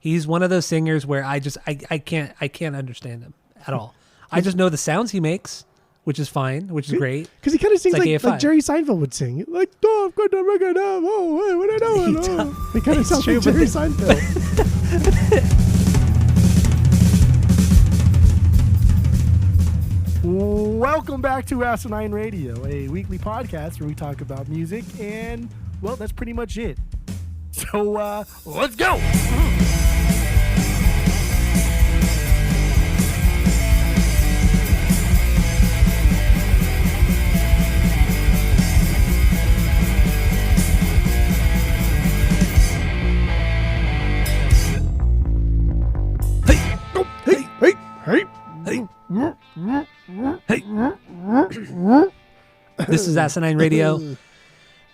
He's one of those singers where I can't understand him at all. I just know the sounds he makes, which is fine, which is great. Because he kind of sings like like Jerry Seinfeld would sing. Like, oh, I've got the record up. Oh, hey, what I know. He kind of sounds like Jerry Seinfeld. Welcome back to Asinine Radio, a weekly podcast where we talk about music, and, well, that's pretty much it. So, let's go! This is Asinine Radio.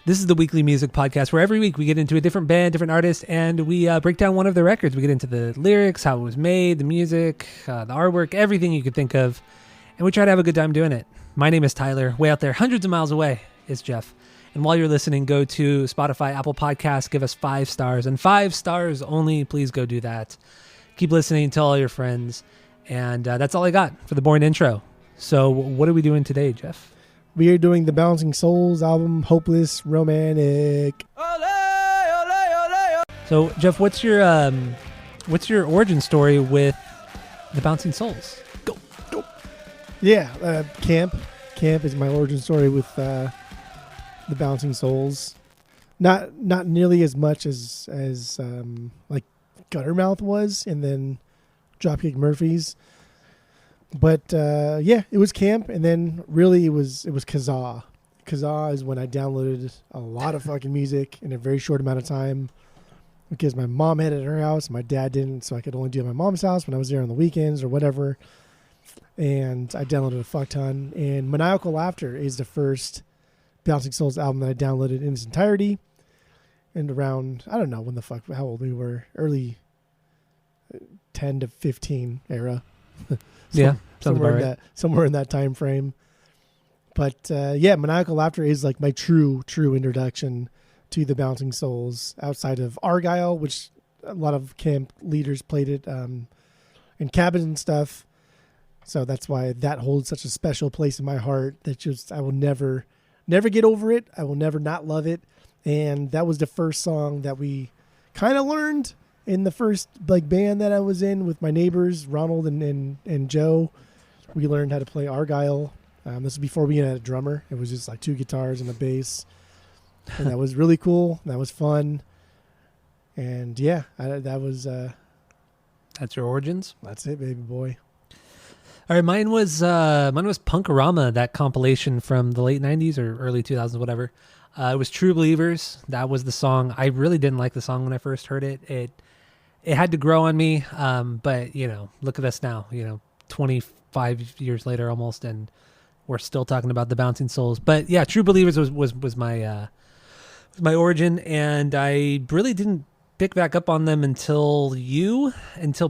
This is the weekly music podcast where every week we get into a different band, different artist, and we break down one of their records. We get into the lyrics, how it was made, the music, the artwork, everything you could think of, and we try to have a good time doing it. My name is Tyler. Way out there, hundreds of miles away, is Jeff. And while you're listening, go to Spotify, Apple Podcasts, give us 5 stars, and 5 stars only. Please go do that. Keep listening, tell all your friends. And that's all I got for the boring intro. So what are we doing today, Jeff? We are doing the Bouncing Souls album, Hopeless Romantic. So, Jeff, what's your origin story with the Bouncing Souls? Go. Yeah, Camp is my origin story with the Bouncing Souls. Not nearly as much as like Guttermouth was, and then Dropkick Murphys. But yeah, it was Camp, and then really it was Kazaa. Kazaa is when I downloaded a lot of fucking music in a very short amount of time, because my mom had it at her house, my dad didn't, so I could only do it at my mom's house when I was there on the weekends or whatever. And I downloaded a fuck ton. And Maniacal Laughter is the first Bouncing Souls album that I downloaded in its entirety. And around, I don't know when the fuck, how old we were, early 10 to 15 era. Yeah, somewhere in that time frame. But yeah, Maniacal Laughter is like my true introduction to the Bouncing Souls outside of Argyle, which a lot of camp leaders played it in cabins and stuff. So that's why that holds such a special place in my heart. That just, I will never get over it. I will never not love it. And that was the first song that we kind of learned in the first like band that I was in with my neighbors, Ronald and Joe. We learned how to play Argyle. This was before we had a drummer. It was just like 2 guitars and a bass. And that was really cool. That was fun. And yeah, that was... That's your origins? That's it, baby boy. All right, mine was Punk-O-Rama, that compilation from the late 90s or early 2000s, whatever. It was True Believers. That was the song. I really didn't like the song when I first heard it. It had to grow on me, but, look at us now, 25 years later almost, and we're still talking about the Bouncing Souls. But, yeah, True Believers was my origin, and I really didn't pick back up on them until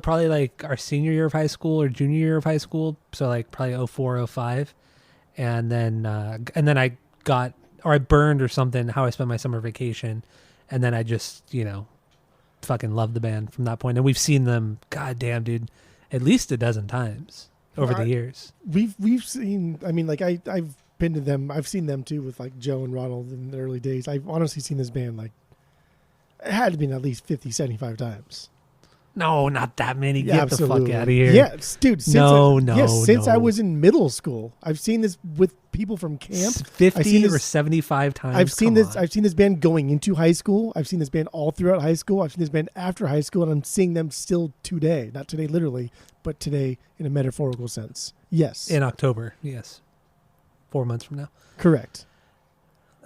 probably like our senior year of high school or junior year of high school, so like probably 04, 05, and then I got... or I burned or something, How I Spent My Summer Vacation. And then I just, fucking loved the band from that point. And we've seen them, goddamn, dude, at least a dozen times over the years. We've seen, I mean, like I've been to them. I've seen them too with like Joe and Ronald in the early days. I've honestly seen this band like, it had to be at least 50, 75 times. No, not that many. Yeah, Get absolutely. the fuck out of here. Yeah, dude. Since I was in middle school, I've seen this with people from camp. 50 or 75 times. I've seen this band going into high school. I've seen this band all throughout high school. I've seen this band after high school, and I'm seeing them still today. Not today, literally, but today in a metaphorical sense. Yes. In October. Yes. 4 months from now. Correct.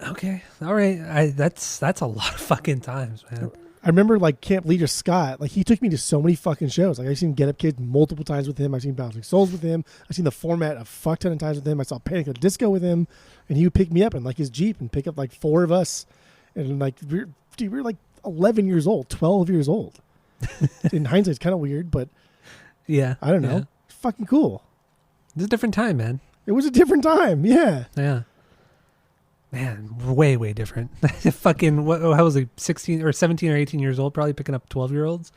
Okay. All right. That's a lot of fucking times, man. I remember like camp leader Scott, like he took me to so many fucking shows. Like I've seen Get Up Kids multiple times with him. I've seen Bouncing Souls with him. I've seen The Format a fuck ton of times with him. I saw Panic at the Disco with him, and he would pick me up in like his Jeep and pick up like 4 of us. And like, we were like 11 years old, 12 years old. In hindsight, it's kind of weird, but yeah, I don't know. Yeah. Fucking cool. It was a different time, man. It was a different time. Yeah. Yeah. Man, way, way different. Fucking, I was like 16 or 17 or 18 years old, probably picking up 12-year-olds.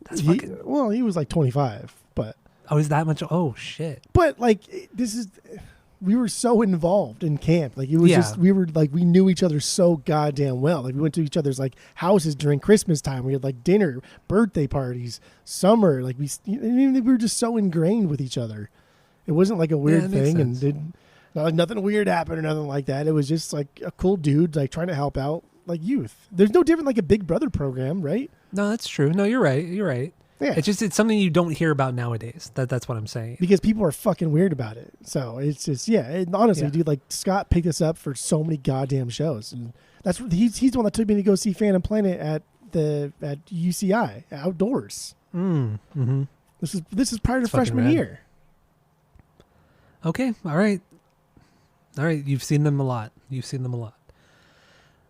That's fucking. Well, he was like 25, but Oh, is that much? Oh shit. like we were so involved in camp. Like it was Yeah. just we knew each other so goddamn well. Like we went to each other's like houses during Christmas time. We had like dinner, birthday parties, summer. Like we were just so ingrained with each other. It wasn't like a weird that makes thing, and sense. not like nothing weird happened or nothing like that. It was just like a cool dude like trying to help out like youth. There's no different like a Big Brother program, right? No, that's true. No, you're right. You're right. Yeah. It's something you don't hear about nowadays. That's what I'm saying. Because people are fucking weird about it. So it's just and honestly, Yeah. dude, like Scott picked us up for so many goddamn shows, and that's what he's the one that took me to go see Phantom Planet at UCI outdoors. Mm-hmm. This is prior to That's fucking freshman rad. year. Okay. All right. You've seen them a lot.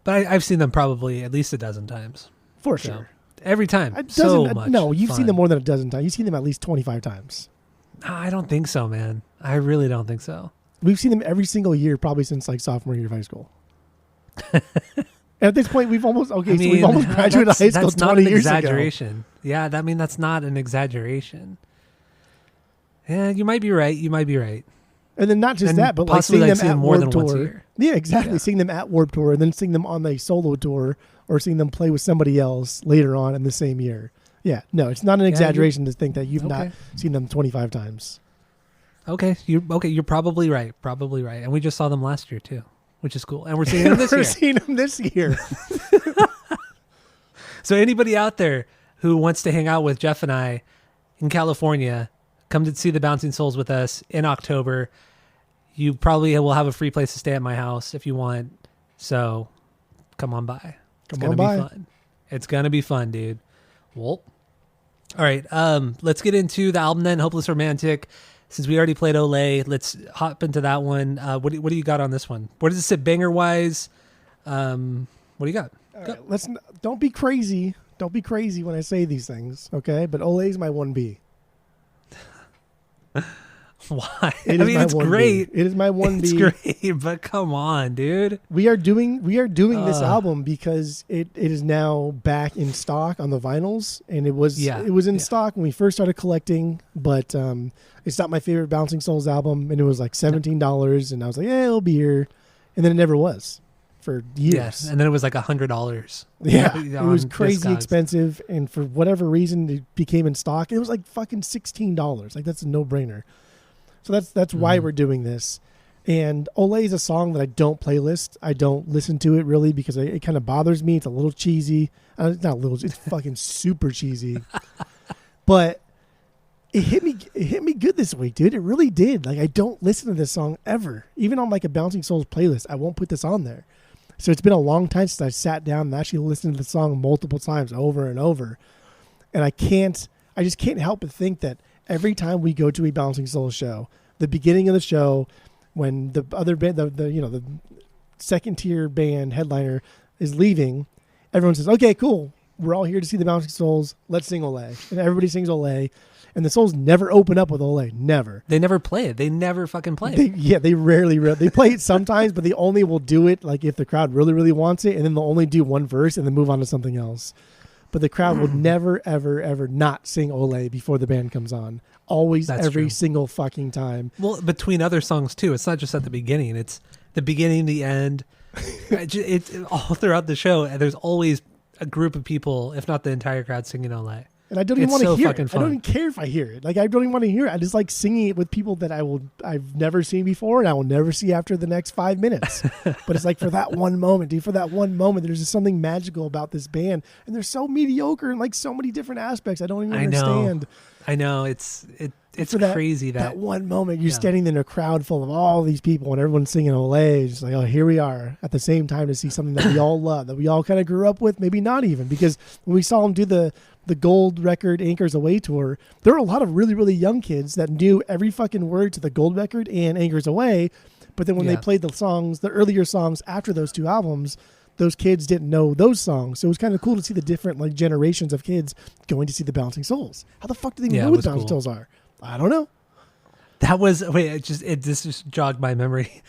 But I've seen them probably at least a dozen times. For So, sure. every time. A So dozen, much. no, you've seen fun. them more than a dozen times. You've seen them at least 25 times. I don't think so, man. I really don't think so. We've seen them every single year, probably since like sophomore year of high school. And at this point, we've almost so we've almost graduated high school that's not 20 an years ago. exaggeration. Yeah, that's not an exaggeration. Yeah, you might be right. And then not just And that, but like possibly, seeing like, them see at them more Warped than once a Tour. year. Yeah, exactly. Yeah. Seeing them at Warped Tour and then seeing them on a solo tour or seeing them play with somebody else later on in the same year. Yeah, no, it's not an exaggeration to think that you've not Okay. seen them 25 times. Okay, you're probably right. And we just saw them last year too, which is cool. And we're seeing them this year. We're seeing them this year. So anybody out there who wants to hang out with Jeff and I in California, come to see the Bouncing Souls with us in October. You probably will have a free place to stay at my house if you want. So come on by. It's Come on gonna by. be fun. It's gonna be fun, dude. Well, all right. Let's get into the album then, Hopeless Romantic. Since we already played Olay, let's hop into that one. What do you got on this one? Where does it sit banger wise? What do you got? All right, don't be crazy. Don't be crazy when I say these things, okay? But Olay's my 1B. Why? It I is mean, my it's 1B. great. It is my 1B. It's great, but come on, dude. We are doing this Uh. album because it is now back in stock on the vinyls, and it was in Yeah. stock when we first started collecting, but it's not my favorite Bouncing Souls album, and it was like $17, and I was like, yeah, it'll be here, and then it never was for years. Yes, and then it was like $100. Yeah, it was on crazy Discogs. expensive, and for whatever reason, it became in stock. It was like fucking $16. Like that's a no-brainer. So that's why we're doing this. And Olay is a song that I don't playlist. I don't listen to it really because it kind of bothers me. It's a little cheesy. It's not a little. It's fucking super cheesy. But it hit me good this week, dude. It really did. Like I don't listen to this song ever, even on like a Bouncing Souls playlist. I won't put this on there. So it's been a long time since I sat down and actually listened to the song multiple times over and over. And I just can't help but think that every time we go to a Bouncing Souls show, the beginning of the show, when the other band, the second tier band headliner is leaving, everyone says, "Okay, cool. We're all here to see the Bouncing Souls. Let's sing Olay." And everybody sings Olay. And the Souls never open up with Olay. Never. They never play it. They never fucking play it. They rarely. They play it sometimes, but they only will do it like if the crowd really, really wants it, and then they'll only do one verse and then move on to something else. But the crowd will never, ever, ever not sing Olay before the band comes on. Always, That's every true. single fucking time. Well, between other songs too. It's not just at the beginning. It's the beginning, the end. It's all throughout the show. And there's always a group of people, if not the entire crowd, singing Olay. And I don't even It's want to so hear fucking it. I don't fun. even care if I hear it. Like I don't even want to hear it. I just like singing it with people that I've never seen before and I will never see after the next 5 minutes. But it's like for that one moment, dude, for that one moment, there's just something magical about this band. And they're so mediocre in like so many different aspects. I don't even understand. I know. It's For that- crazy That that one moment you're Yeah. standing in a crowd full of all these people and everyone's singing Olay. It's just like, oh, here we are at the same time to see something that we all love, that we all kind of grew up with, maybe not even. Because when we saw them do the gold record Anchors Away tour, there were a lot of really, really young kids that knew every fucking word to the gold record and Anchors Away. But then when they Yeah. played the songs, the earlier songs after those two albums, those kids didn't know those songs. So it was kind of cool to see the different like generations of kids going to see the Bouncing Souls. How the fuck do they even Yeah, know it what was the Bouncing cool. Souls are? I don't know. that was this just jogged my memory.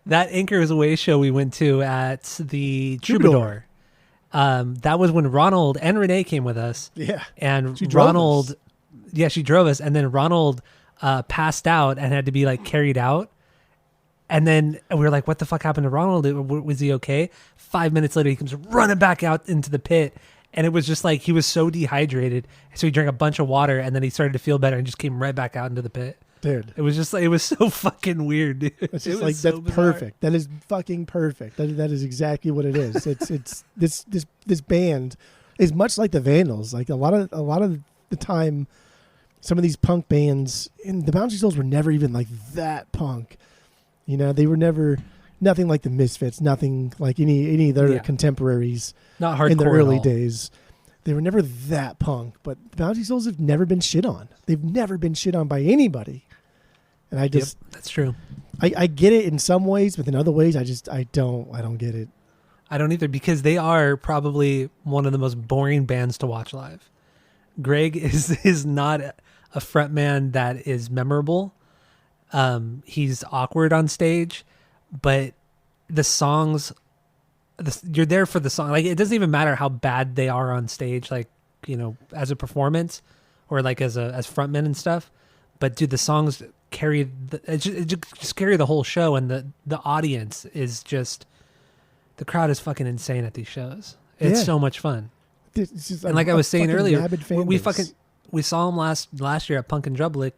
That Anchors Away show we went to at the Troubadour. That was when Ronald and Renee came with us, Yeah. and She drove Ronald, us. yeah, she drove us, and then Ronald passed out and had to be like carried out. And then we were like, what the fuck happened to Ronald? Was he okay? 5 minutes later, he comes running back out into the pit. And it was just like he was so dehydrated. So he drank a bunch of water and then he started to feel better and just came right back out into the pit. Dude. It was just like, it was so fucking weird, dude. It's It just was like, so that's bizarre. perfect. That is fucking perfect. That is exactly what it is. It's this band is much like the Vandals. Like a lot of the time, some of these punk bands, and the Bouncing Souls were never even like that punk. You know, they were never nothing like the Misfits, nothing like any of their Yeah. contemporaries Not hardcore in the at early all. days. They were never that punk, but the Bouncing Souls have never been shit on. They've never been shit on by anybody. And I Yep, just, that's true. I get it in some ways, but in other ways, I don't get it. I don't either, because they are probably one of the most boring bands to watch live. Greg is not a frontman that is memorable. He's awkward on stage, but the songs, you're there for the song. Like, it doesn't even matter how bad they are on stage, like, you know, as a performance or like as frontmen and stuff. But dude, the songs carry it just carry the whole show, and the audience is just, the crowd is fucking insane at these shows. It's Yeah. so much fun. It's just And like I was saying fucking earlier, rabid fan we base. we saw him last year at Punk and Drublick,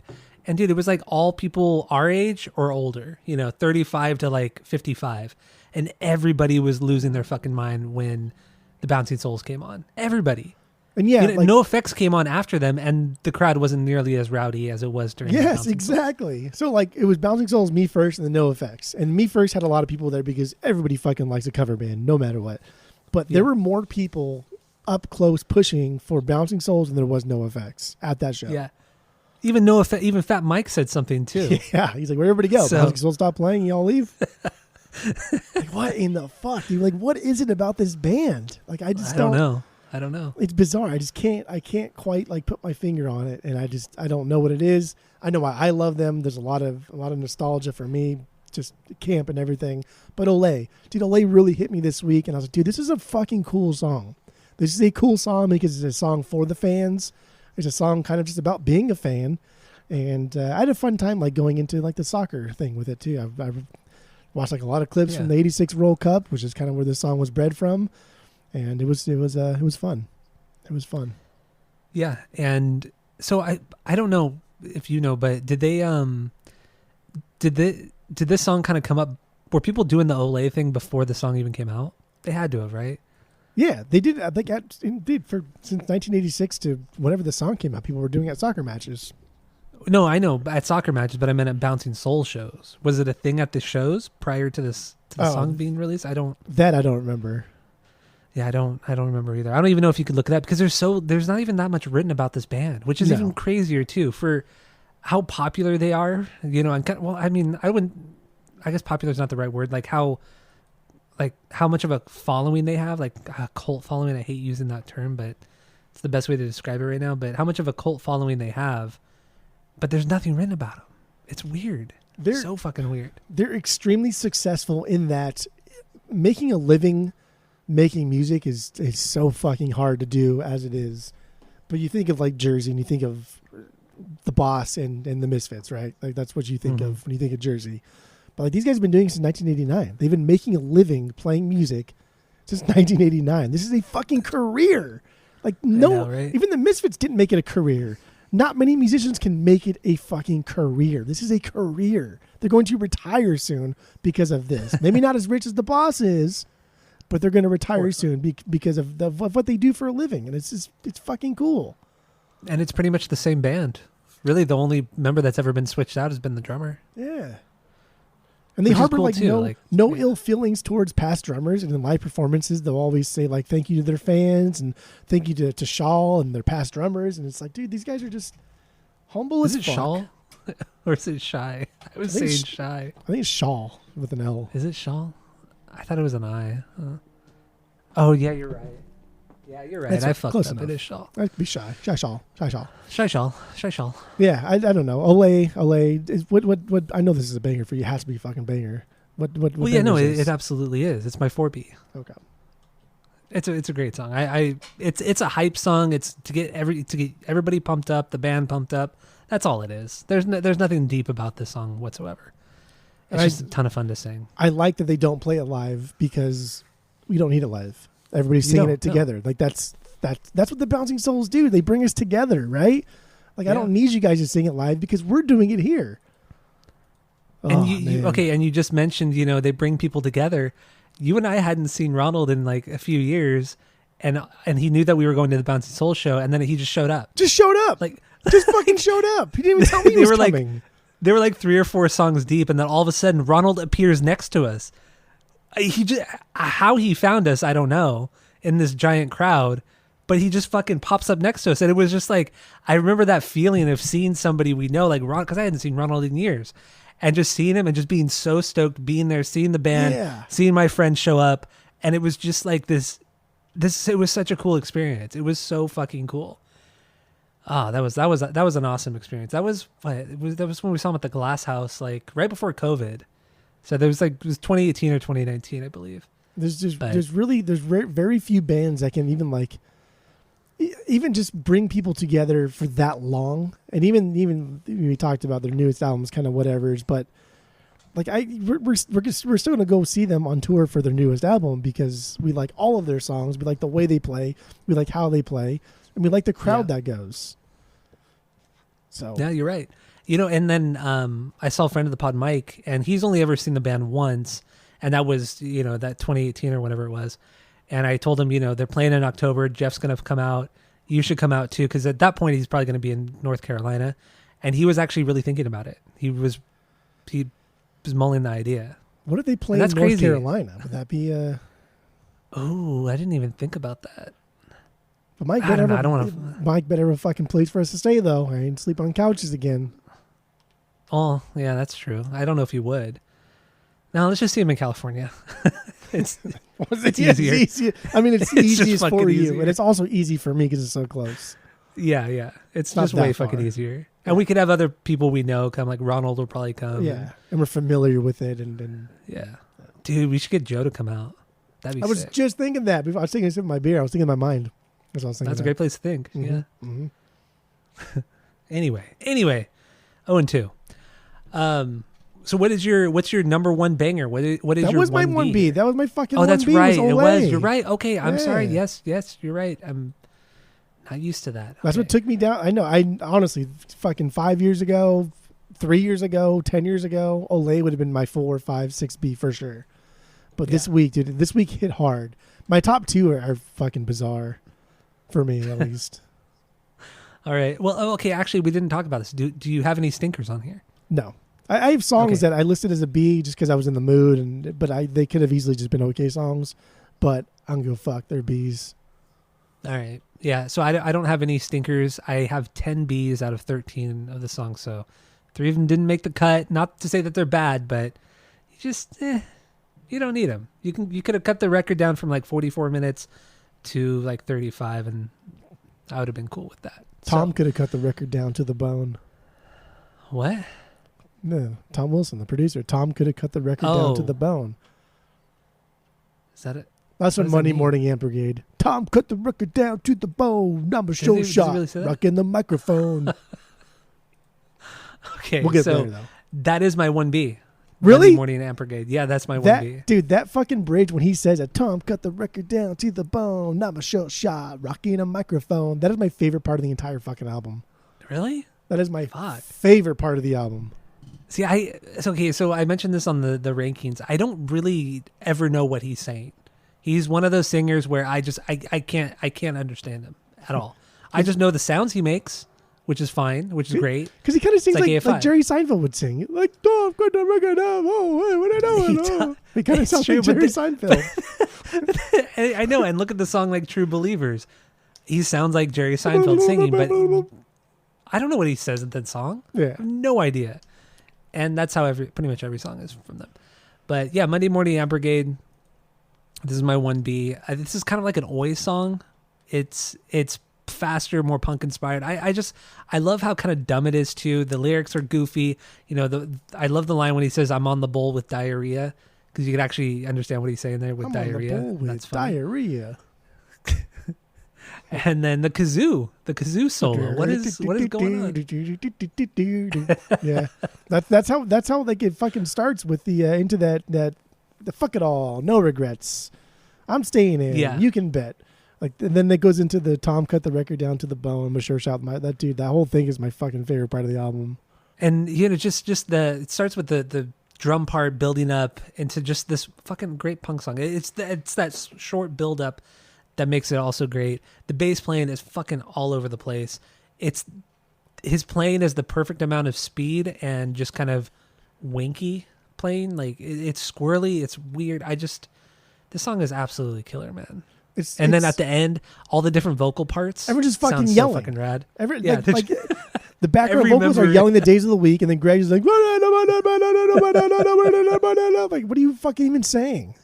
and dude, it was like all people our age or older, you know, 35 to like 55, and everybody was losing their fucking mind when the Bouncing Souls came on. Everybody. And yeah, You know, like, No Effects came on after them, and the crowd wasn't nearly as rowdy as it was during. the yes, Bouncing Souls. exactly. So like it was Bouncing Souls, Me First, and the No Effects. And Me First had a lot of people there because everybody fucking likes a cover band, no matter what. But there Yeah. were more people up close pushing for Bouncing Souls than there was No Effects at that show. Yeah. Even No Effects, even Fat Mike said something too. Yeah, he's like, where'd everybody go? So- Bouncing Souls stop playing, y'all leave. Like, what in the fuck, dude? Like, what is it about this band? Like, I just I don't know. I don't know. It's bizarre. I can't quite like put my finger on it, and I don't know what it is. I know I love them. There's a lot of nostalgia for me, just camp and everything. But Olay really hit me this week, and I was like, dude, this is a fucking cool song. This is a cool song because it's a song for the fans. It's a song kind of just about being a fan, and I had a fun time like going into like the soccer thing with it too. I've watched like a lot of clips from the '86 World Cup, which is kind of where this song was bred from. And it was fun. It was fun. Yeah, and so I don't know if you know, but did this song kind of come up? Were people doing the Olay thing before the song even came out? They had to have, right? Yeah, they did. I think indeed since 1986 to whenever the song came out, people were doing it at soccer matches. No, I know at soccer matches, but I meant at Bouncing Soul shows. Was it a thing at the shows prior to the song being released? I don't remember. Yeah, I don't remember either. I don't even know if you could look it up because there's not even that much written about this band, which is No. even crazier too for how popular they are. You know, and I guess popular is not the right word. Like how much of a following they have, like a cult following. I hate using that term, but it's the best way to describe it right now. But how much of a cult following they have, but there's nothing written about them. It's weird. They're so fucking weird. They're extremely successful in that making a living making music is so fucking hard to do as it is. But you think of like Jersey and you think of the Boss and the Misfits, right? Like that's what you think Mhm. of when you think of Jersey. But like these guys have been doing it since 1989. They've been making a living playing music since 1989. This is a fucking career. Like no, know, right? even the Misfits didn't make it a career. Not many musicians can make it a fucking career. This is a career. They're going to retire soon because of this. Maybe not as rich as the Boss is, but they're going to retire soon because of what they do for a living. And it's fucking cool. And it's pretty much the same band. Really, the only member that's ever been switched out has been the drummer. Yeah. And they Which is harbor cool, like too. no Yeah. ill feelings towards past drummers. And in live performances, they'll always say like thank you to their fans and thank you to Shaw and their past drummers. And it's like, dude, these guys are just humble Is as it fuck. Shaw? Or is it Shy? I was I think saying it's- Shy. I think it's Shaw with an L. Is it Shaw? I thought it was an I. Oh, yeah, you're right. Yeah, you're right. That's I fucked close up. enough. It is Shaw. That could be Shaw. Shy Shaw. Shy Shaw. Yeah, I don't know. Olay is what I know this is a banger for you. It has to be a fucking banger. What Well, yeah, no, banger is it this? absolutely is. It's my 4B. Okay. It's a great song. It's a hype song. It's to get everybody pumped up, the band pumped up. That's all it is. There's nothing deep about this song whatsoever. It's just a ton of fun to sing. I like that they don't play it live because we don't need it live. Everybody's singing it together. Like that's what the Bouncing Souls do. They bring us together, right? Like I don't need you guys to sing it live because we're doing it here. And and you just mentioned, they bring people together. You and I hadn't seen Ronald in like a few years, and he knew that we were going to the Bouncing Souls show, and then he just showed up. Just fucking showed up. He didn't even tell me he was coming. They were like 3 or 4 songs deep, and then all of a sudden Ronald appears next to us. How he found us, I don't know, in this giant crowd, but he just fucking pops up next to us, and it was just like, I remember that feeling of seeing somebody we know, like Ron, because I hadn't seen Ronald in years, and just seeing him and just being so stoked, being there, seeing the band, seeing my friend show up, and it was just like this. It was such a cool experience. It was so fucking cool. Oh, that was an awesome experience. That was when we saw him at the Glass House, like right before COVID. So it was 2018 or 2019, I believe. There's very few bands that can even just bring people together for that long. And even we talked about their newest albums, kind of whatever's, but like we're still gonna go see them on tour for their newest album because we like all of their songs. We like the way they play. We like how they play. And we like the crowd that goes. So yeah, you're right. And then I saw a friend of the pod, Mike, and he's only ever seen the band once, and that was that 2018 or whatever it was. And I told him, they're playing in October. Jeff's gonna come out. You should come out too, because at that point he's probably gonna be in North Carolina, and he was actually really thinking about it. He was mulling the idea. What if they play in North Carolina? Would that be Oh, I didn't even think about that. But Mike better have a fucking place for us to stay, though. I ain't sleep on couches again. Oh, yeah, that's true. I don't know if you would. No, let's just see him in California. it's easier. It's easier. I mean, it's easiest for you, but it's also easy for me because it's so close. Yeah. It's just way fucking easier. And we could have other people we know come, like Ronald will probably come. Yeah, and we're familiar with it. And yeah. Dude, we should get Joe to come out. That'd be sick. I was just thinking that. Before I was taking a sip of my beer. I was thinking in my mind. That's a great place to think. Mm-hmm. Yeah. Mm-hmm. Anyway, 0-2. So what's your number one banger? What is that your was my 1B? That was my fucking 1B. Oh, that's right. It was. You're right. Okay, I'm sorry. Yes, you're right. I'm not used to that. That's what took me down. I know. I honestly, fucking 5 years ago, 3 years ago, 10 years ago, Olay would have been my 4, 5, 6B for sure. But this week, dude, hit hard. My top 2 are fucking bizarre. For me, at least. All right. Well, okay. Actually, we didn't talk about this. Do you have any stinkers on here? No. I have songs that I listed as a B just because I was in the mood, but they could have easily just been okay songs. But I'm gonna go fuck. They're Bs. All right. Yeah. So I don't have any stinkers. I have 10 Bs out of 13 of the songs. So 3 of them didn't make the cut. Not to say that they're bad, but you just you don't need them. You could have cut the record down from like 44 minutes to like 35, and I would have been cool with that. Tom could have cut the record down to the bone. What? No, Tom Wilson, the producer. Tom could have cut the record down to the bone. Is that it? That's what Monday Morning Amp Brigade. Tom cut the record down to the bone. Number show shot. Really rocking the microphone. Okay, we'll get there though. That is my 1B. Really? Morning Amp Brigade. Yeah, that's my 1B. Dude, that fucking bridge when he says that Tom cut the record down to the bone, not my short shot, rocking a microphone. That is my favorite part of the entire fucking album. Really? That is my favorite part of the album. See, it's okay. So I mentioned this on the rankings. I don't really ever know what he's saying. He's one of those singers where I can't understand him at all. I just know the sounds he makes, which is fine, which is great. Because he kind of sings like Jerry Seinfeld would sing. Like, Tom, cut the record down. Oh, hey, what I know? He kind of sounds like Jerry Seinfeld. I know, and look at the song like True Believers. He sounds like Jerry Seinfeld singing, but I don't know what he says in that song. Yeah. I have no idea. And that's how pretty much every song is from them. But yeah, Monday Morning Amp Brigade. This is my 1B. This is kind of like an Oi song. It's faster, more punk inspired. I love how kind of dumb it is too. The lyrics are goofy. I love the line when he says, "I'm on the bowl with diarrhea," because you can actually understand what he's saying there with diarrhea. That's diarrhea. And then the kazoo solo. What is going on? Yeah, that's how like it fucking starts with the into that the fuck it all, no regrets. I'm staying in. Yeah. You can bet. Like, and then it goes into the Tom cut the record down to the bone with Sure Shot. That dude, that whole thing is my fucking favorite part of the album. And just it starts with the drum part building up into just this fucking great punk song. It's that short build up that makes it also great. The bass playing is fucking all over the place. It's his playing is the perfect amount of speed and just kind of winky playing. Like it's squirrely, it's weird. This song is absolutely killer, man. Then at the end, all the different vocal parts. Everyone's just fucking sounds yelling. So fucking rad. Like the background vocals are yelling the days of the week, and then Greg is like, like, what are you fucking even saying?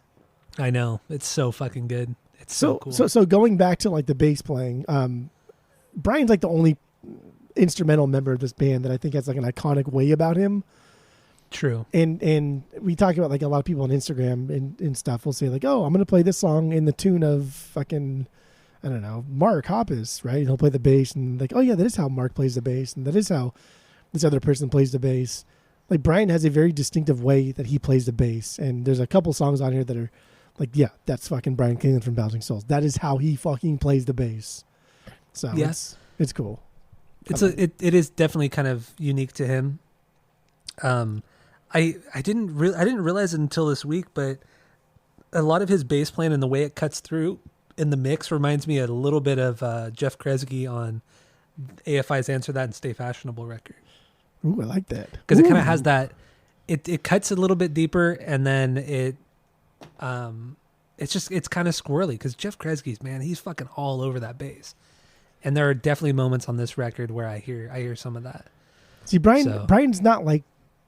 I know. It's so fucking good. It's so cool. So going back to like the bass playing, Brian's like the only instrumental member of this band that I think has like an iconic way about him. True. And we talk about like a lot of people on Instagram and stuff will say like, oh, I'm going to play this song in the tune of fucking, I don't know, Mark Hoppus, right? And he'll play the bass and like, oh yeah, that is how Mark plays the bass. And that is how this other person plays the bass. Like Brian has a very distinctive way that he plays the bass. And there's a couple songs on here that are like, yeah, that's fucking Brian Kinlan from Bouncing Souls. That is how he fucking plays the bass. So yes, it's cool. It is definitely kind of unique to him. I didn't realize it until this week, but a lot of his bass playing and the way it cuts through in the mix reminds me a little bit of Jeff Kresge on AFI's Answer That and Stay Fashionable record. Ooh, I like that. Because it kind of has that, it cuts a little bit deeper and then it's kind of squirrely because Jeff Kresge's, man, he's fucking all over that bass. And there are definitely moments on this record where I hear some of that. See, Brian's not like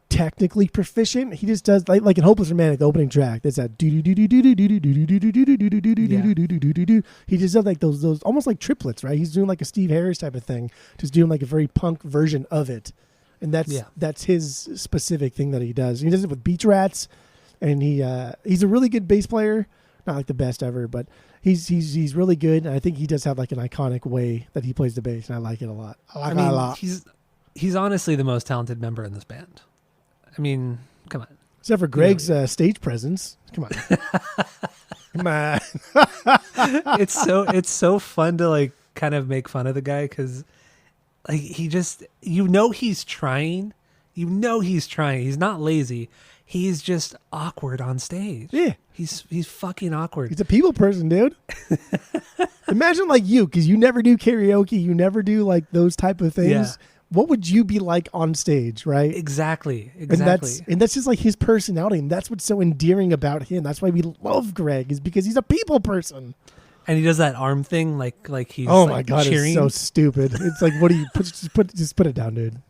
technically proficient. He just does like in Hopeless Romantic, the opening track. There's that do do do do do do do do do do do do do do do. He just does like those almost like triplets, right? He's doing like a Steve Harris type of thing, just doing like a very punk version of it, and that's his specific thing that he does. He does it with Beach Rats, and he's a really good bass player, not like the best ever, but he's really good. And I think he does have like an iconic way that he plays the bass, and I like it a lot. I like it a lot. He's honestly the most talented member in this band. I mean, come on. Except for Greg's stage presence. Come on. Come on. It's so fun to like kind of make fun of the guy because like he just he's trying. He's not lazy. He's just awkward on stage. Yeah. He's fucking awkward. He's a people person, dude. Imagine like you, because you never do karaoke, you never do like those type of things. Yeah. What would you be like on stage, right? Exactly. And that's just like his personality, and that's what's so endearing about him. That's why we love Greg, is because he's a people person. And he does that arm thing, like he's my god, cheering. It's so stupid. It's like, what do you just put it down, dude. And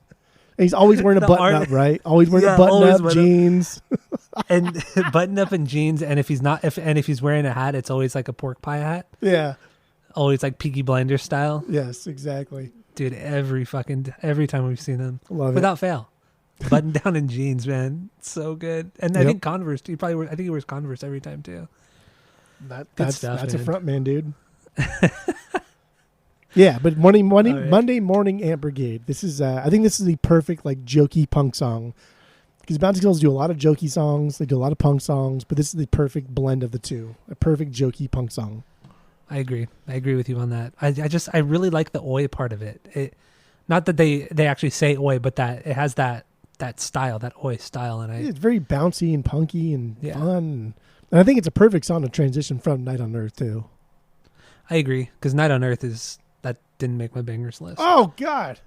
he's always wearing a button up, right? Always wearing a button up, jeans, and button up and jeans. And if he's wearing a hat, it's always like a pork pie hat. Yeah, always like Peaky Blinders style. Yes, exactly. Dude, every time we've seen him, love without fail, button down in jeans, man, so good. And I think Converse. I think he wears Converse every time too. That's a front man, dude. Yeah, but Monday Morning Ant Brigade. This is I think this is the perfect like jokey punk song, because Bouncing Souls do a lot of jokey songs, they do a lot of punk songs, but this is the perfect blend of the two. A perfect jokey punk song. I agree with you on that. I really like the oi part of it. Not that they actually say oi, but that it has that style, that oi style, and it's very bouncy and punky and fun. And I think it's a perfect song to transition from Night on Earth too. I agree, because Night on Earth that didn't make my bangers list. Oh God.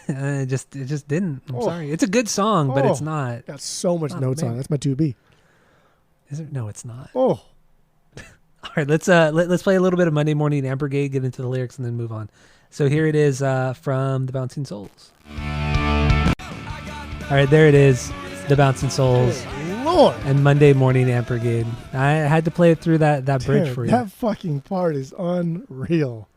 it just didn't. I'm sorry. It's a good song, but it's not. Got so much notes on it. That's my 2B. Is it? No, it's not. Oh. All right, let's play a little bit of Monday Morning Ant Brigade, get into the lyrics, and then move on. So here it is from the Bouncing Souls. All right, there it is, the Bouncing Souls. Lord. And Monday Morning Ant Brigade. I had to play it through that bridge for you. That fucking part is unreal.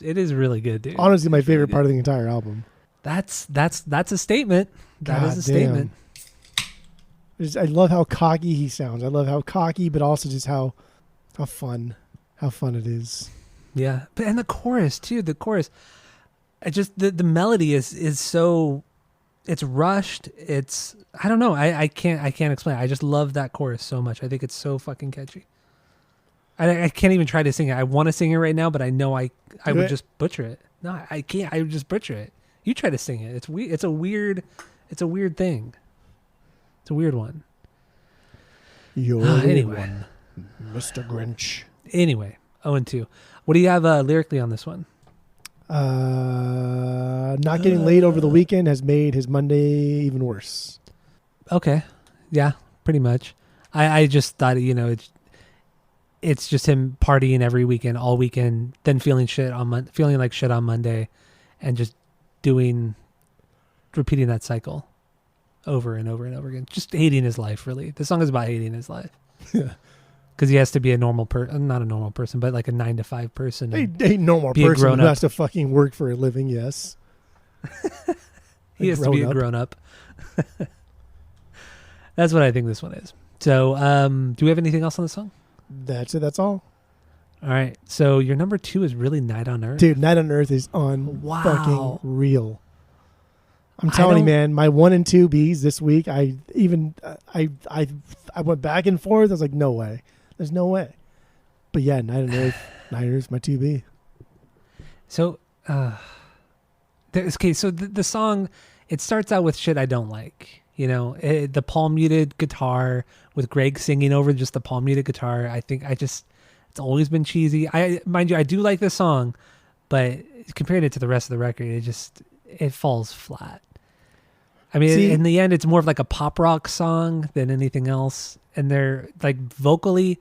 It is really good, dude. Honestly, my favorite part of the entire album. That's a statement. That is a statement. I love how cocky he sounds. I love how cocky, but also just how How fun it is. Yeah, but and the chorus too. The chorus, I just the melody is so, it's rushed. It's, I don't know. I can't explain. I just love that chorus so much. I think it's so fucking catchy. I can't even try to sing it. I want to sing it right now, but I know I would just butcher it. No, I can't. I would just butcher it. You try to sing it. It's weird. It's a weird thing. It's a weird one. Anyway, one, Mr. Grinch. Anyway, 0-2. What do you have lyrically on this one? Not getting laid over the weekend has made his Monday even worse. Okay. Yeah, pretty much. I just thought, it's just him partying every weekend, all weekend, then feeling like shit on Monday, and just repeating that cycle over and over and over again. Just hating his life, really. The song is about hating his life. Yeah. Because he has to be a normal person, not a normal person, but like a 9-to-5 person. A normal person who has to fucking work for a living, yes. He has to be a grown-up. That's what I think this one is. So, do we have anything else on the song? That's it. That's all. All right. So your number 2 is really Night on Earth. Dude, Night on Earth is fucking real. I'm telling you, man, my 1 and 2 Bs this week, I went back and forth. I was like, no way. There's no way. But yeah, Night on Earth is my 2B. So, okay, so the song, it starts out with shit I don't like. The palm muted guitar with Greg singing over just the palm muted guitar. I think it's always been cheesy. Mind you, I do like the song, but comparing it to the rest of the record, it falls flat. I mean, in the end, it's more of like a pop rock song than anything else. And they're like vocally,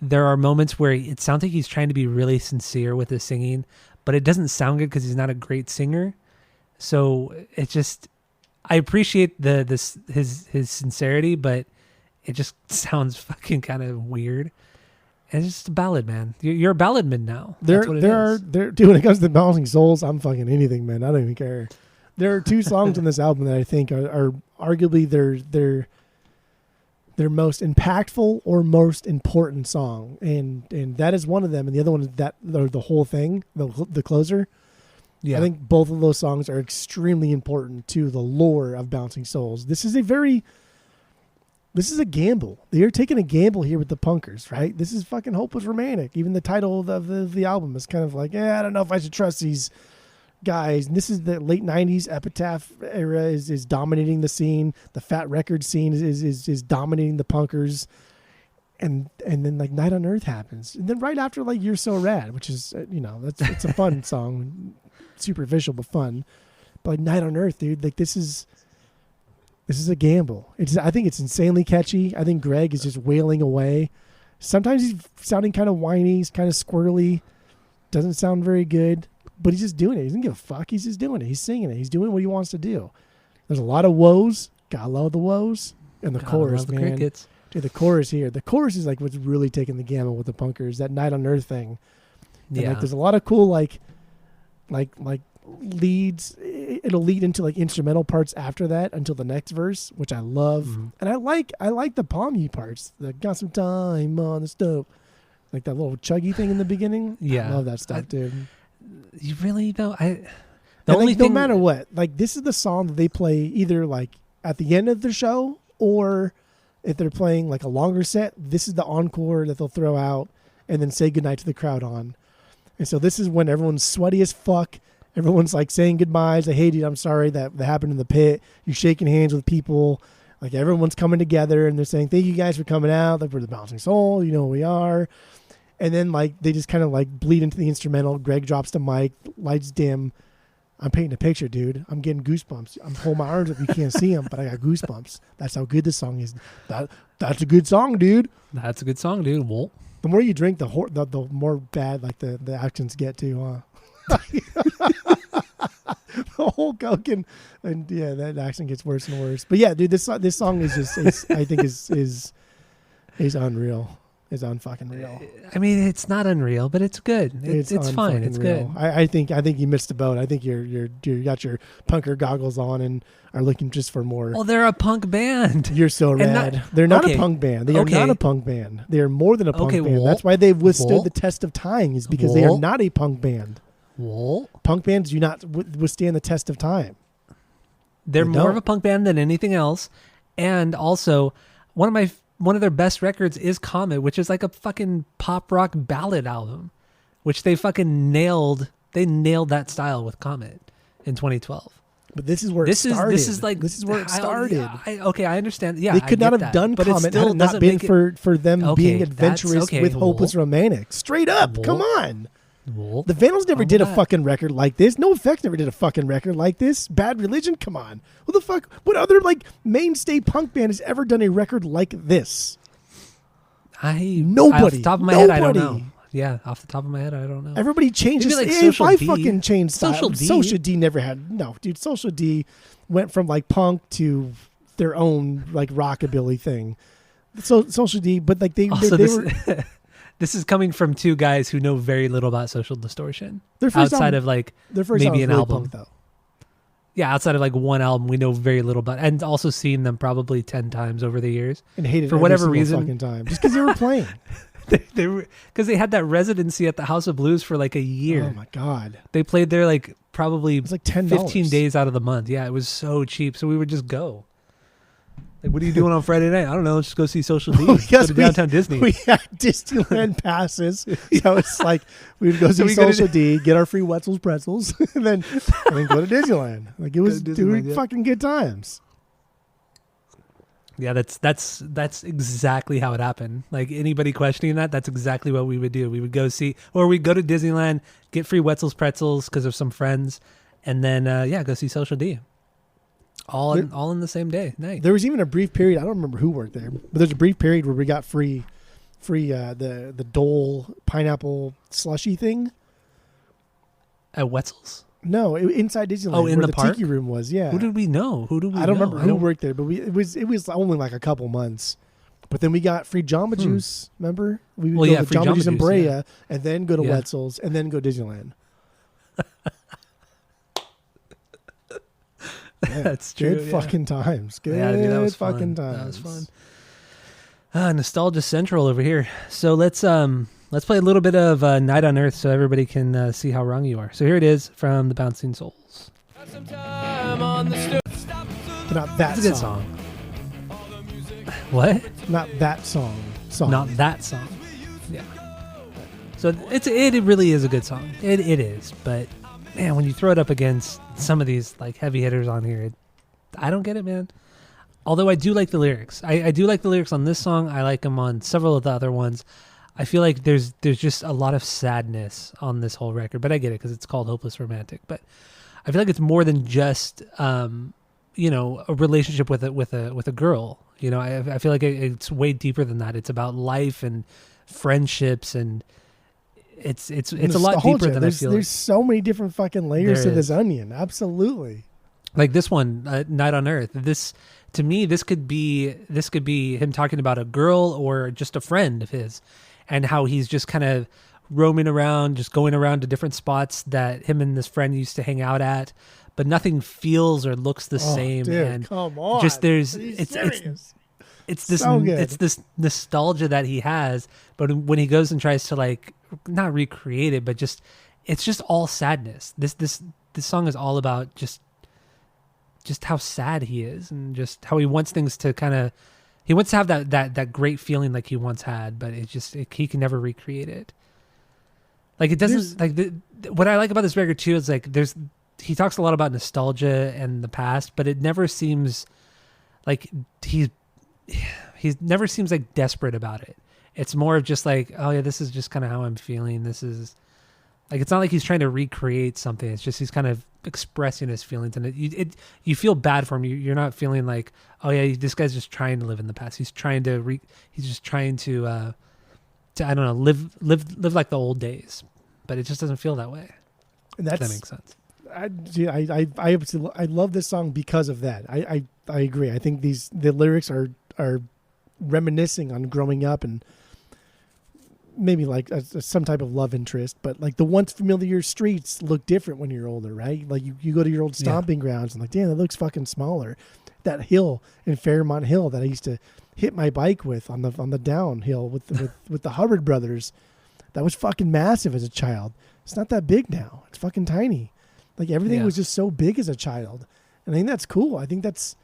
there are moments where it sounds like he's trying to be really sincere with his singing, but it doesn't sound good because he's not a great singer. So it just, I appreciate his sincerity, but it just sounds fucking kind of weird. And it's just a ballad, man. You're a balladman now. Dude, when it comes to Bouncing Souls, I'm fucking anything, man. I don't even care. There are 2 songs on this album that I think are arguably their most impactful or most important song, and that is one of them. And the other one is the whole thing, the closer. Yeah, I think both of those songs are extremely important to the lore of Bouncing Souls. This is a gamble. They're taking a gamble here with the Punkers, right? This is fucking Hopeless Romantic. Even the title of the album is kind of like, I don't know if I should trust these guys. And this is the late 90s Epitaph era is dominating the scene. The Fat Record scene is dominating the Punkers. And then like Night on Earth happens. And then right after like You're So Rad, which is, it's a fun song. Superficial but fun. But like Night on Earth, dude, like this is a gamble. I think it's insanely catchy. I think Greg is just wailing away. Sometimes he's sounding kind of whiny, he's kind of squirrely, doesn't sound very good, but he's just doing it. He doesn't give a fuck. He's just doing it. He's singing it. He's doing what he wants to do. There's a lot of woes. Gotta love the woes. And the chorus, man. Crickets. Dude, the chorus here. The chorus is like what's really taking the gamble with the Punkers. That Night on Earth thing. And like, there's a lot of cool like leads. It'll lead into like instrumental parts after that until the next verse, which I love. Mm-hmm. And I like the palmy parts. The got some time on the stove, like that little chuggy thing in the beginning. Yeah, I love that stuff, dude. You really know? No matter what, like this is the song that they play either like at the end of the show or if they're playing like a longer set. This is the encore that they'll throw out and then say goodnight to the crowd on. And so this is when everyone's sweaty as fuck. Everyone's like saying goodbyes. I hate it. I'm sorry that happened in the pit. You're shaking hands with people. Like everyone's coming together and they're saying, thank you guys for coming out. Like we're the Bouncing Soul. You know who we are. And then like they just kind of like bleed into the instrumental. Greg drops the mic. Lights dim. I'm painting a picture, dude. I'm getting goosebumps. I'm holding my arms up. You can't see them, but I got goosebumps. That's how good this song is. That's a good song, dude. That's a good song, dude. Well, the more you drink, the more bad like the actions get too, huh? The whole coke and yeah, that accent gets worse and worse. But yeah, dude, this song is just I think is unreal. is unfucking real. I mean, it's not unreal, but it's good. It's fine. unfucking It's real. good. I think you missed the boat. I think you got your punker goggles on and are looking just for more. Well, they're a punk band. You're so And rad. They're not okay. a punk band. They are not Okay. a punk band. They are more than a punk Okay, band. well- That's why they've withstood well- the test of time. Is because they are well- not a punk band. Well, Punk bands do not withstand the test of time. they're They more don't. of a punk band than anything else, and also one of their best records is Comet, which is like a fucking pop rock ballad album, which they fucking nailed. They nailed that style with Comet in 2012. But this is where This it started. is this is where it started. Okay, I understand. Yeah, They I could not get have that, done but it Comet still had it not doesn't been make it- for them Okay, being that's adventurous okay. with Hopeless Well- Romantic. Straight up, Well- come on. Well, The Vandals never I'm did a not- fucking record like this. No Effect never did a fucking record like this. Bad Religion, come on. What the fuck? What other like mainstay punk band has ever done a record like this? Nobody. Off the top of my head, I don't Nobody. know. Yeah, off the top of my head, I don't know. Everybody changes. Maybe like if Social I D. fucking changed style, Social D. Social D never had no, dude. Social D went from like punk to their own like rockabilly thing. So Social D, but like they Also, they this were this is coming from two guys who know very little about Social Distortion. their first Outside album, of like their first maybe an album was really album. punk, though. yeah, outside of like one album, we know very little about, and also seen them probably 10 times over the years. And hated For every whatever single reason. fucking time just because they were playing. They were because they had that residency at the House of Blues for like a year. Oh my god, They played there like probably it was like $10. 15 days out of the month. Yeah, it was so cheap, so we would just go. Like, what are you doing on Friday night? I don't know. Let's just go see Social D. Go Because to Downtown Disney. We had Disneyland passes, so it's like we would go see we go to Social D, get our free Wetzel's pretzels, and then go to Disneyland. Like it was Go to dude, Disneyland, yeah. fucking good times. Yeah, that's exactly how it happened. Like anybody questioning that, that's exactly what we would do. We would go see, or we'd go to Disneyland, get free Wetzel's pretzels because of some friends, and then go see Social D. All in the same night. There was even a brief period. I don't remember who worked there, but there's a brief period where we got free the Dole pineapple slushy thing. At Wetzel's. No, inside Disneyland. Oh, in where the park? tiki room was. Yeah. Who did we know? I don't remember who worked there, but it was only like a couple months. But then we got free Jamba Juice. Remember? We would go to free Jamba Juice and Juice, Brea, yeah. and then go to Yeah. Wetzel's, and then go Disneyland. Man, That's true. Good yeah. fucking times. Good Yeah, dude, that was fucking fun. times. That was fun. Nostalgia Central over here. So let's play a little bit of Night on Earth so everybody can see how wrong you are. So here it is from the Bouncing Souls. But not that It's a good song. What? Not that song. Not that song. Yeah. So it really is a good song. It is, but man, when you throw it up against some of these like heavy hitters on here, I don't get it, man. Although I do like the lyrics. I do like the lyrics on this song. I like them on several of the other ones. I feel like there's just a lot of sadness on this whole record, but I get it because it's called Hopeless Romantic. But I feel like it's more than just a relationship with a girl. You know, I feel like it's way deeper than that. It's about life and friendships, and it's a lot deeper than I feel. There's so many different fucking layers There to this is. onion. Absolutely. Like this one, Night on Earth. This, to me, this could be him talking about a girl or just a friend of his, and how he's just kind of roaming around, just going around to different spots that him and this friend used to hang out at, but nothing feels or looks the same. Dude, And come on. just there's Are you it's serious? it's this So good. it's this nostalgia that he has, but when he goes and tries to like not recreate it, but just it's just all sadness. This song is all about just how sad he is, and just how he wants things to he wants to have that great feeling like he once had, but he can never recreate it. Like it doesn't what I like about this record too is like he talks a lot about nostalgia and the past, but it never seems like he never seems like desperate about it. It's more of just like, oh yeah, this is just kind of how I'm feeling. This is like, it's not like he's trying to recreate something. It's just he's kind of expressing his feelings, and you feel bad for him. You're not feeling like, oh yeah, this guy's just trying to live in the past. He's trying to he's just trying to I don't know, live like the old days, but it just doesn't feel that way. And If that makes sense. I love this song because of that. I agree. I think the lyrics are reminiscing on growing up and maybe like some type of love interest, but like the once familiar streets look different when you're older, right? Like you go to your old stomping grounds and like, damn, that looks fucking smaller. That hill in Fairmont Hill that I used to hit my bike with on the downhill with the Hubbard brothers, that was fucking massive as a child. It's not that big now. It's fucking tiny. Like everything was just so big as a child, and I think that's cool. I think that's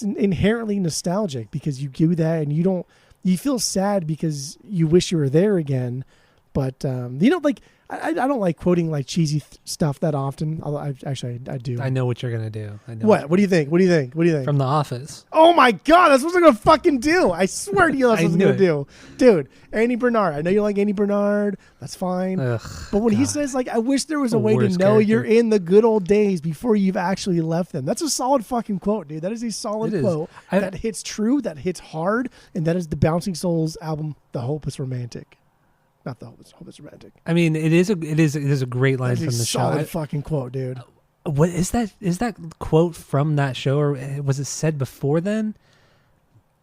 inherently nostalgic because you do that and you feel sad because you wish you were there again, but like I don't like quoting like cheesy stuff that often. I do. I know what you're gonna do. I know. What do you think? What do you think? From The Office. Oh my God, that's what I'm gonna fucking do. I swear to you, that's what I'm gonna do, dude. Andy Bernard. I know you like Andy Bernard. That's fine. Ugh, but when God. he says like, I wish there was a way to know character. you're in the good old days before you've actually left them. That's a solid fucking quote, dude. That is a solid quote that hits true, that hits hard, and that is the Bouncing Souls album, The Hope is Romantic. Not the Hope is Romantic. I mean, it is a great line from the show. Solid fucking quote, dude. What is that? Is that quote from that show, or was it said before then?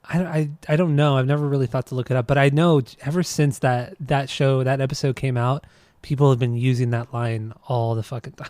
I don't know. I've never really thought to look it up, but I know ever since that episode came out, people have been using that line all the fucking time.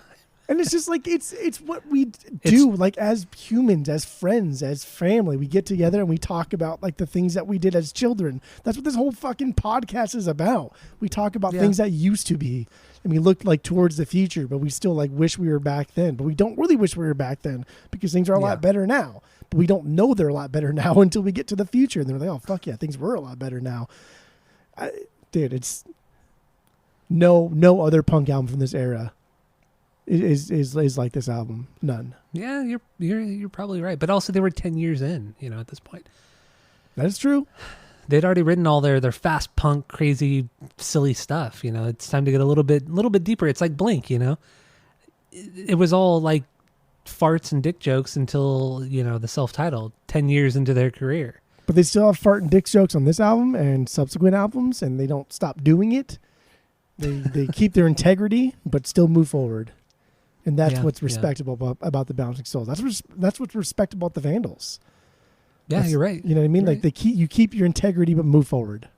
And it's just like it's what we do, like as humans, as friends, as family. We get together and we talk about like the things that we did as children. That's what this whole fucking podcast is about. We talk about things that used to be, and we look like towards the future, but we still like wish we were back then. But we don't really wish we were back then because things are a lot better now. But we don't know they're a lot better now until we get to the future, and they're like, oh fuck yeah, things were a lot better now. Dude, it's no other punk album from this era is like this album. None. Yeah, you're probably right. But also they were 10 years in, at this point. That is true. They'd already written all their fast punk, crazy, silly stuff. It's time to get a little bit deeper. It's like Blink, It was all like farts and dick jokes until, the self-titled 10 years into their career. But they still have fart and dick jokes on this album and subsequent albums, and they don't stop doing it. They keep their integrity, but still move forward. And that's what's respectable about the Bouncing Souls. That's what's respectable about the Vandals. Yeah, you're right. You know what I mean? You're like you keep your integrity, but move forward.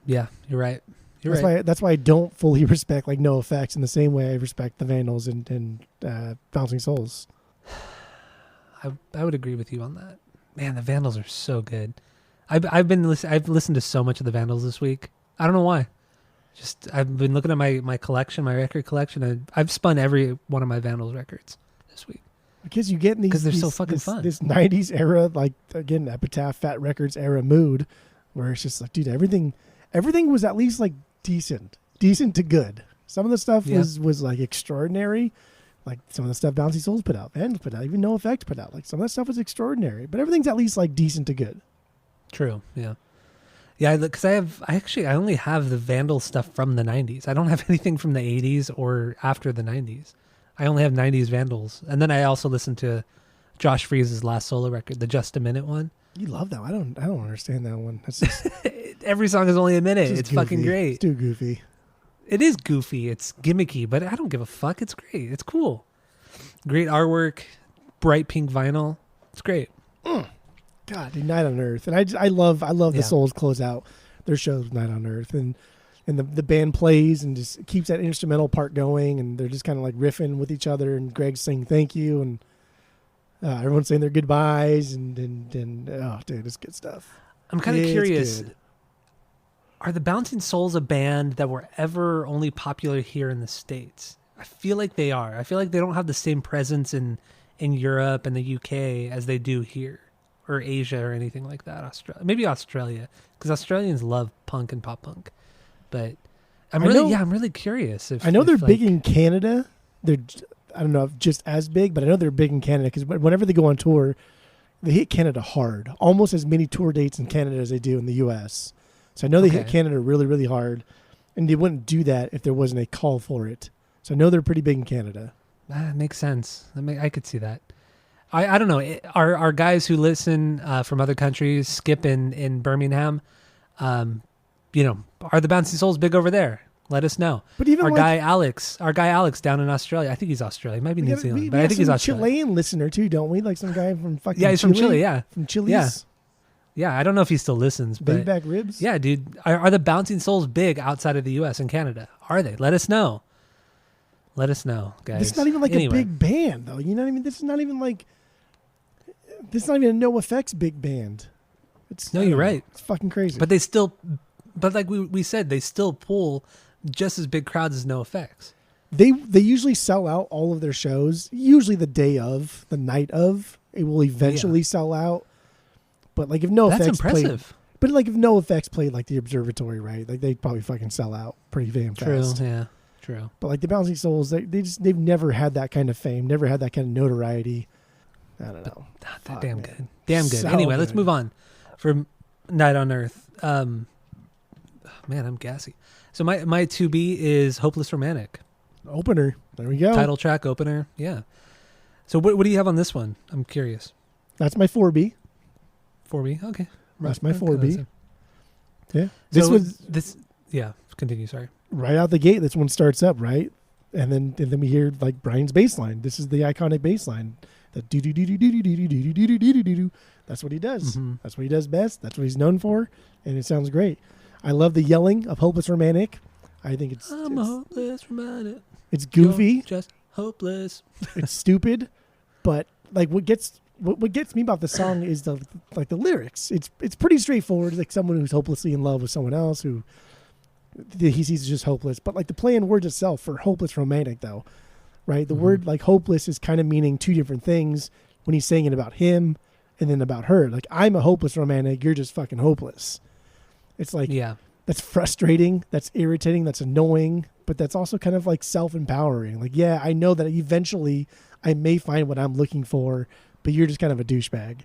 Yeah, you're right. That's why I don't fully respect like NoFX in the same way I respect the Vandals and Bouncing Souls. I would agree with you on that. Man, the Vandals are so good. I've listened to so much of the Vandals this week. I don't know why. Just I've been looking at my collection, my record collection, and I've spun every one of my Vandals records this week. Because you get in they're so fucking fun. This 90s era, like again, Epitaph, Fat Records era mood, where it's just like, dude, everything was at least like decent to good. Some of the stuff was like extraordinary, like some of the stuff Bouncy Souls put out, Vandals put out, even NoFX put out. Like some of that stuff was extraordinary, but everything's at least like decent to good. True. Yeah. Yeah, because I only have the Vandal stuff from the 90s. I don't have anything from the 80s or after the 90s. I only have 90s Vandals. And then I also listened to Josh Freese's last solo record, the Just a Minute one. You love that one. I don't understand that one. That's just, every song is only a minute. It's goofy. Fucking great. It's too goofy. It is goofy. It's gimmicky, but I don't give a fuck. It's great. It's cool. Great artwork, bright pink vinyl. It's great. God, dude, Night on Earth, and I love the Souls close out their shows with Night on Earth, and the band plays and just keeps that instrumental part going, and they're just kind of like riffing with each other, and Greg's saying thank you, and everyone's saying their goodbyes, and oh, dude, it's good stuff. I'm kind of curious. Good. Are the Bouncing Souls a band that were ever only popular here in the States? I feel like they are. I feel like they don't have the same presence in Europe and the UK as they do here. Or Asia or anything like that. Maybe Australia, because Australians love punk and pop punk. But I'm really curious. I know they're big in Canada. I don't know if just as big, but I know they're big in Canada because whenever they go on tour, they hit Canada hard. Almost as many tour dates in Canada as they do in the U.S. So I know they hit Canada really, really hard, and they wouldn't do that if there wasn't a call for it. So I know they're pretty big in Canada. That makes sense. I could see that. I don't know. Our guys who listen from other countries, Skip in Birmingham, are the Bouncing Souls big over there? Let us know. But even our guy Alex down in Australia, I think he's Australian, maybe New Zealand, but I think he's Australian. Chilean listener too, don't we? Like some guy from fucking he's Chile? From Chile, yeah, from Chile. Yeah. Yeah, I don't know if he still listens, Big but back ribs. yeah, dude, are the Bouncing Souls big outside of the U.S. and Canada? Are they? Let us know. Let us know, guys. This is not even like Anyway. a big band, though. You know what I mean? This is not even like. This is not even a No Effects big band. It's No, you're right. It's fucking crazy. But they still, but like we said, they still pull just as big crowds as No Effects. They usually sell out all of their shows. Usually the day of, the night of, it will eventually sell out. But like if No That's Effects impressive. played, but like if No Effects played like the Observatory, right? Like they'd probably fucking sell out pretty damn True. fast. Yeah. True. But like the Bouncing Souls, they've never had that kind of fame, never had that kind of notoriety. I don't know. They're Fuck, damn man. good. Damn good. So Anyway, let's good. move on from Night on Earth. Man, I'm gassy. So my 2B is Hopeless Romantic. Opener. There we go. Title track opener. Yeah. So what do you have on this one? I'm curious. That's my 4B. 4B. Okay. That's my Okay, 4B. that's Yeah. it. This So was this. Yeah. Continue. Sorry. right out the gate. This one starts up, right? And then we hear like Brian's bass line. This is the iconic bass line. The do do do do do do do do do do do do do. That's what he does. Mhm. That's what he does best. That's what he's known for, and it sounds great. I love the yelling of Hopeless Romantic. I think I'm a hopeless romantic. it's goofy. You're just hopeless. It's stupid, but like what gets me about the song is the lyrics. It's pretty straightforward. Like someone who's hopelessly in love with someone else who he sees as just hopeless. But like the play in words itself for hopeless romantic though, right? The word like hopeless is kind of meaning two different things when he's saying it about him and then about her. Like I'm a hopeless romantic. You're just fucking hopeless. It's like Yeah. that's frustrating, that's irritating, that's annoying, but that's also kind of like self-empowering. Like, yeah, I know that eventually I may find what I'm looking for, but you're just kind of a douchebag.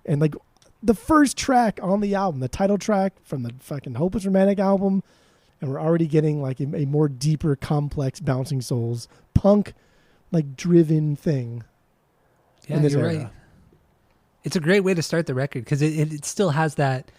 And like the first track on the album, the title track from the fucking Hopeless Romantic album, and we're already getting like a more deeper, complex Bouncing Souls punk, like driven thing. Yeah, in this you're era. right. It's a great way to start the record because it still has that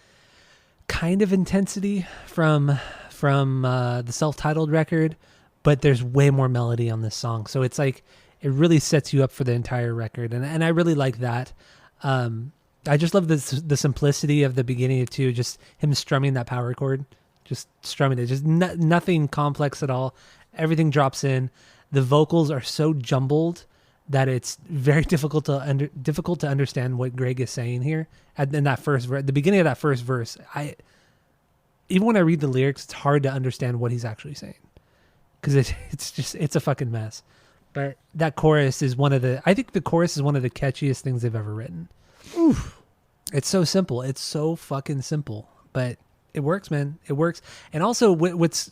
kind of intensity from the self-titled record, but there's way more melody on this song. So it's like it really sets you up for the entire record, and I really like that. I just love the simplicity of the beginning of two, just him strumming that power chord, just strumming it, just nothing complex at all. Everything drops in. The vocals are so jumbled that it's very difficult to understand what Greg is saying here. In that first verse, the beginning of that first verse, even when I read the lyrics, it's hard to understand what he's actually saying because it's a fucking mess. But that chorus is I think the chorus is one of the catchiest things they've ever written. Oof. It's so simple. It's so fucking simple, but it works, man. It works. And also what's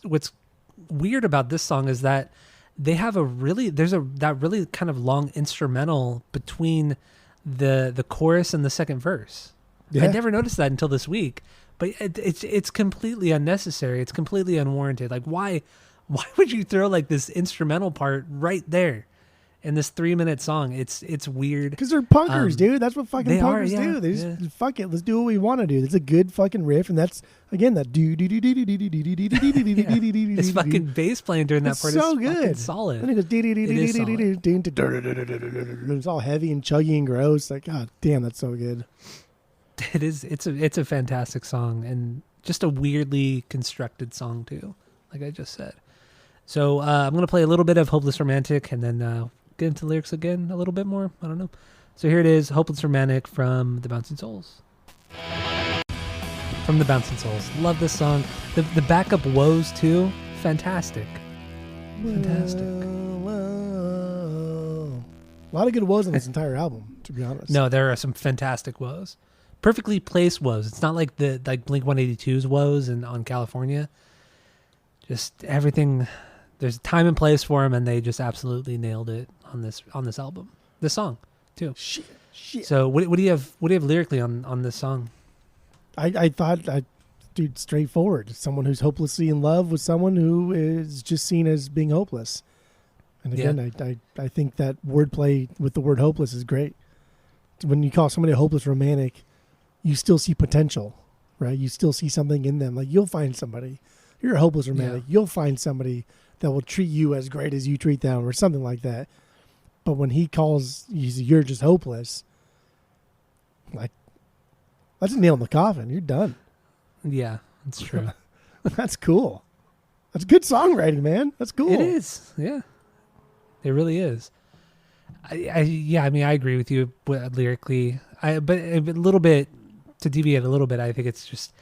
weird about this song is that they have that really kind of long instrumental between the chorus and the second verse. Yeah. I never noticed that until this week, but it's completely unnecessary. It's completely unwarranted. Like why would you throw like this instrumental part right there in this 3-minute song? It's weird. Because they're punkers, dude. That's what fucking they are, punkers yeah, do. They just yeah. fuck it. Let's do what we want to do. It's a good fucking riff, and that's again that do do do do do do do do do do do do. This fucking bass playing during that It's part so is fucking good. solid. And it goes do do do It do is do do do do. It's all heavy and chuggy and gross. Like, god damn, that's so good. It is. It's a fantastic song and just a weirdly constructed song too, like I just said. So I'm gonna play a little bit of Hopeless Romantic and then get into lyrics again a little bit more. I don't know. So here it is, Hopeless Romantic from the Bouncing Souls. From the Bouncing Souls. Love this song. The backup woes too. Fantastic. Fantastic. Whoa. A lot of good woes on this entire album, to be honest. No, there are some fantastic woes. Perfectly placed woes. It's not like the Blink 182's woes on California. Just everything. There's time and place for them, and they just absolutely nailed it on this album. This song too. Shit. So what do you have? What do you have lyrically on this song? I thought, dude, straightforward. Someone who's hopelessly in love with someone who is just seen as being hopeless. And again, I think that wordplay with the word hopeless is great. When you call somebody a hopeless romantic, you still see potential, right? You still see something in them. Like you'll find somebody. You're a hopeless romantic. Yeah. You'll find somebody that will treat you as great as you treat them or something like that. But when he calls you're just hopeless, like That's a nail in the coffin. You're done. Yeah, that's true. That's cool. That's good songwriting, man. That's cool. It is. Yeah, it really is. I mean, I agree with you lyrically. But a little bit, to deviate a little bit, I think it's just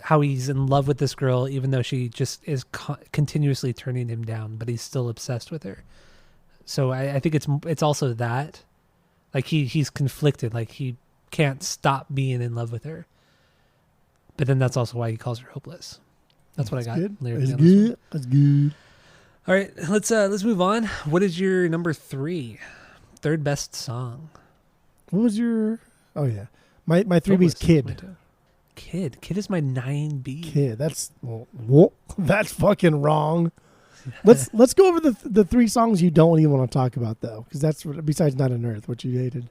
how he's in love with this girl, even though she just is continuously turning him down, but he's still obsessed with her. So I think it's also that, like he's conflicted, like he can't stop being in love with her. But then that's also why he calls her hopeless. That's what I got. Good. Lyrically That's on this one. good. That's good. All right, let's move on. What is your number 3? Third best song? What was your? Oh yeah, my 3B is Hopeless. Kid. Kid is my 9B. Kid. That's that's fucking wrong. Let's go over the 3 songs you don't even want to talk about though, because that's besides Not on Earth, which you hated.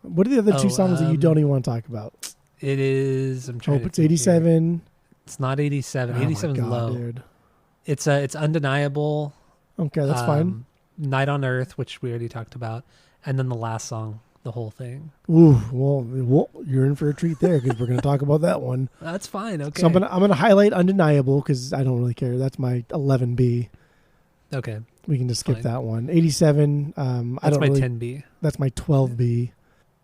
What are the other 2 songs that you don't even want to talk about? It is. I'm trying. Hope it's 87. It's not 87. Oh 87 is my God, low. dude. It's Undeniable. Okay, that's fine. Night on Earth, which we already talked about, and then the last song, the whole thing. Ooh, well, you're in for a treat there because we're going to talk about that one. That's fine. Okay. So I'm gonna highlight Undeniable because I don't really care. That's my 11B. Okay. We can just skip Fine. that one. 87. I That's don't my really. 10B. That's my 12B.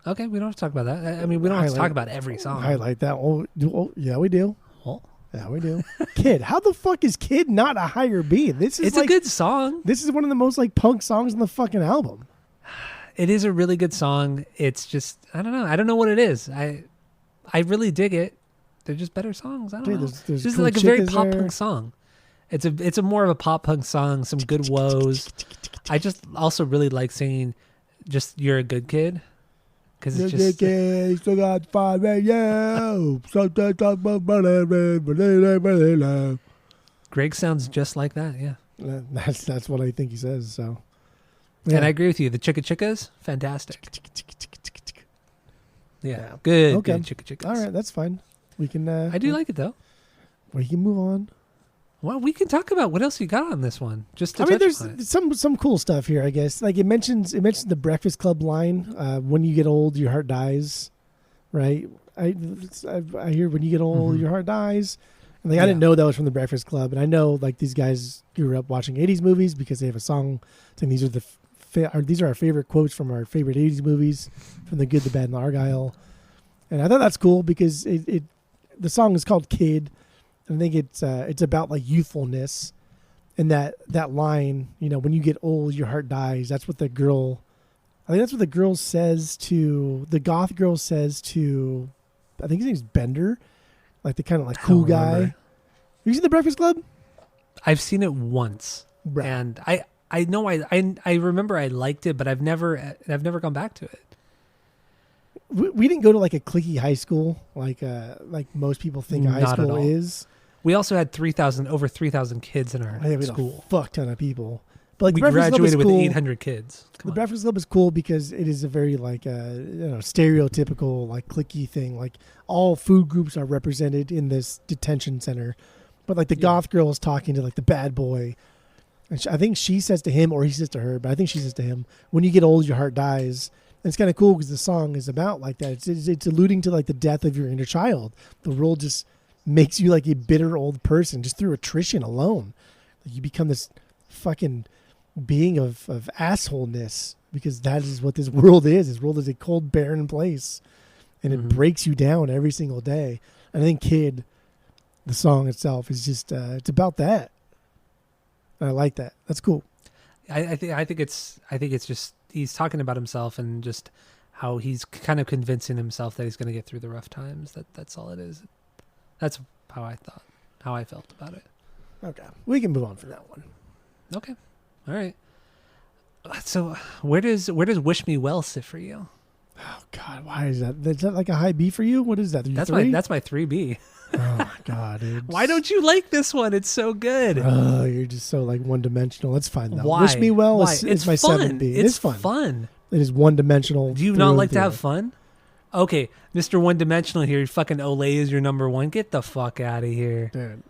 Okay, we don't have to talk about that. I mean, we don't have to talk about every song. Highlight that. Oh, yeah, we do. Well, Yeah, we do. Kid, how the fuck is Kid not a higher B? This is it's like, a good song. This is one of the most like punk songs on the fucking album. It is a really good song. It's just I don't know. I don't know what it is. I really dig it. They're just better songs. I don't know. There's This is cool like a very chickas pop there. punk song. It's a more of a pop punk song. Some good woes. I just also really like singing. Just you're a good kid. Because it's just Kid, still got 5 a.m. Greg sounds just like that. Yeah. That's what I think he says. So, And I agree with you. The Chicka Chickas, fantastic. Yeah, Yeah. good. Okay. Good Chicka Chickas. All right, that's fine. We can. I do like it though. We can move on. Well, we can talk about what else you got on this one. Just to I mean, touch there's on it. some cool stuff here, I guess. Like it mentions the Breakfast Club line. When you get old, your heart dies. Right? I hear when you get old, Mhm. your heart dies. And like I didn't know that was from the Breakfast Club, and I know like these guys grew up watching '80s movies because they have a song saying these are our favorite quotes from our favorite '80s movies, from The Good, the Bad, and the Argyle. And I thought that's cool because the song is called Kid. I think it's about like youthfulness, and that line, you know, when you get old, your heart dies. That's what the girl, I think that's what the girl says to the goth girl says to, I think his name's Bender, like the kind of like I cool don't guy. remember. Have you seen The Breakfast Club? I've seen it once, Bruh. and I know I remember I liked it, but I've never gone back to it. We didn't go to like a cliquey high school like most people think a high Not at school all. is. We also had over 3,000 kids in our I think we had school. a fuck ton of people. But like We The Breakfast Club is graduated with cool. 800 kids. Come The on. Breakfast Club is cool because it is a very like stereotypical like cliquey thing. Like all food groups are represented in this detention center, but like the goth girl is talking to like the bad boy, and I think she says to him or he says to her, but I think she says to him, "When you get old, your heart dies." And it's kind of cool because the song is about like that. It's alluding to like the death of your inner child. The world just makes you like a bitter old person just through attrition alone. Like you become this fucking being of assholeness because that is what this world is. This world is a cold, barren place, and it Mhm. breaks you down every single day. And I think Kid, the song itself, is just it's about that. And I like that. That's cool. I think it's just he's talking about himself and just how he's kind of convincing himself that he's going to get through the rough times. That's all it is. That's how I felt about it. Okay, we can move on from that one. Okay, all right. So where does Wish Me Well sit for you? Oh God, why is that? Is that like a high B for you? What is that? That's 3? my 3B. Oh my God, dude. Why don't you like this one? It's so good. Oh, you're just so like one dimensional. That's fine though. Why? Wish Me Well Why? is my fun. 7B. It's fun. fun. It is one dimensional. Do you through not and like to through. have fun? Okay, Mr. One Dimensional here. Fucking Olay is your number 1. Get the fuck out of here. Dude.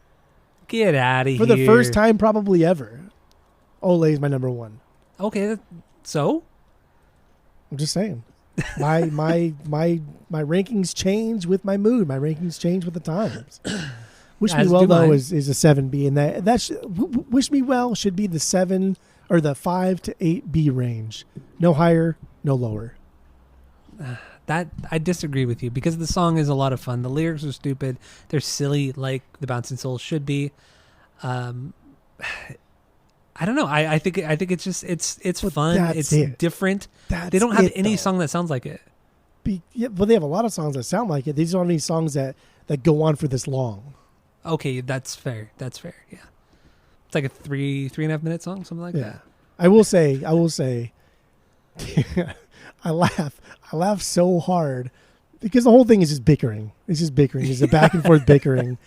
Get out of here. For the first time probably ever, Olay is my number 1. Okay, so I'm just saying. My rankings change with my mood. My rankings change with the times. Wish Me As Well do though mine. is a 7B, and Wish Me Well should be the 7 or the 5 to 8B range. No higher, no lower. That I disagree with you because the song is a lot of fun. The lyrics are stupid. They're silly, like the Bouncing Souls should be. I don't know. I think it's just it's Well, fun. that's It's it. different. That's They don't have it, any though. song that sounds like it. Well, they have a lot of songs that sound like it. These aren't any songs that go on for this long. Okay, that's fair. That's fair. Yeah, it's like a 3.5 minute song, something like Yeah. that. I will say, I laugh so hard because the whole thing is just bickering. It's just bickering. It's a back and forth bickering.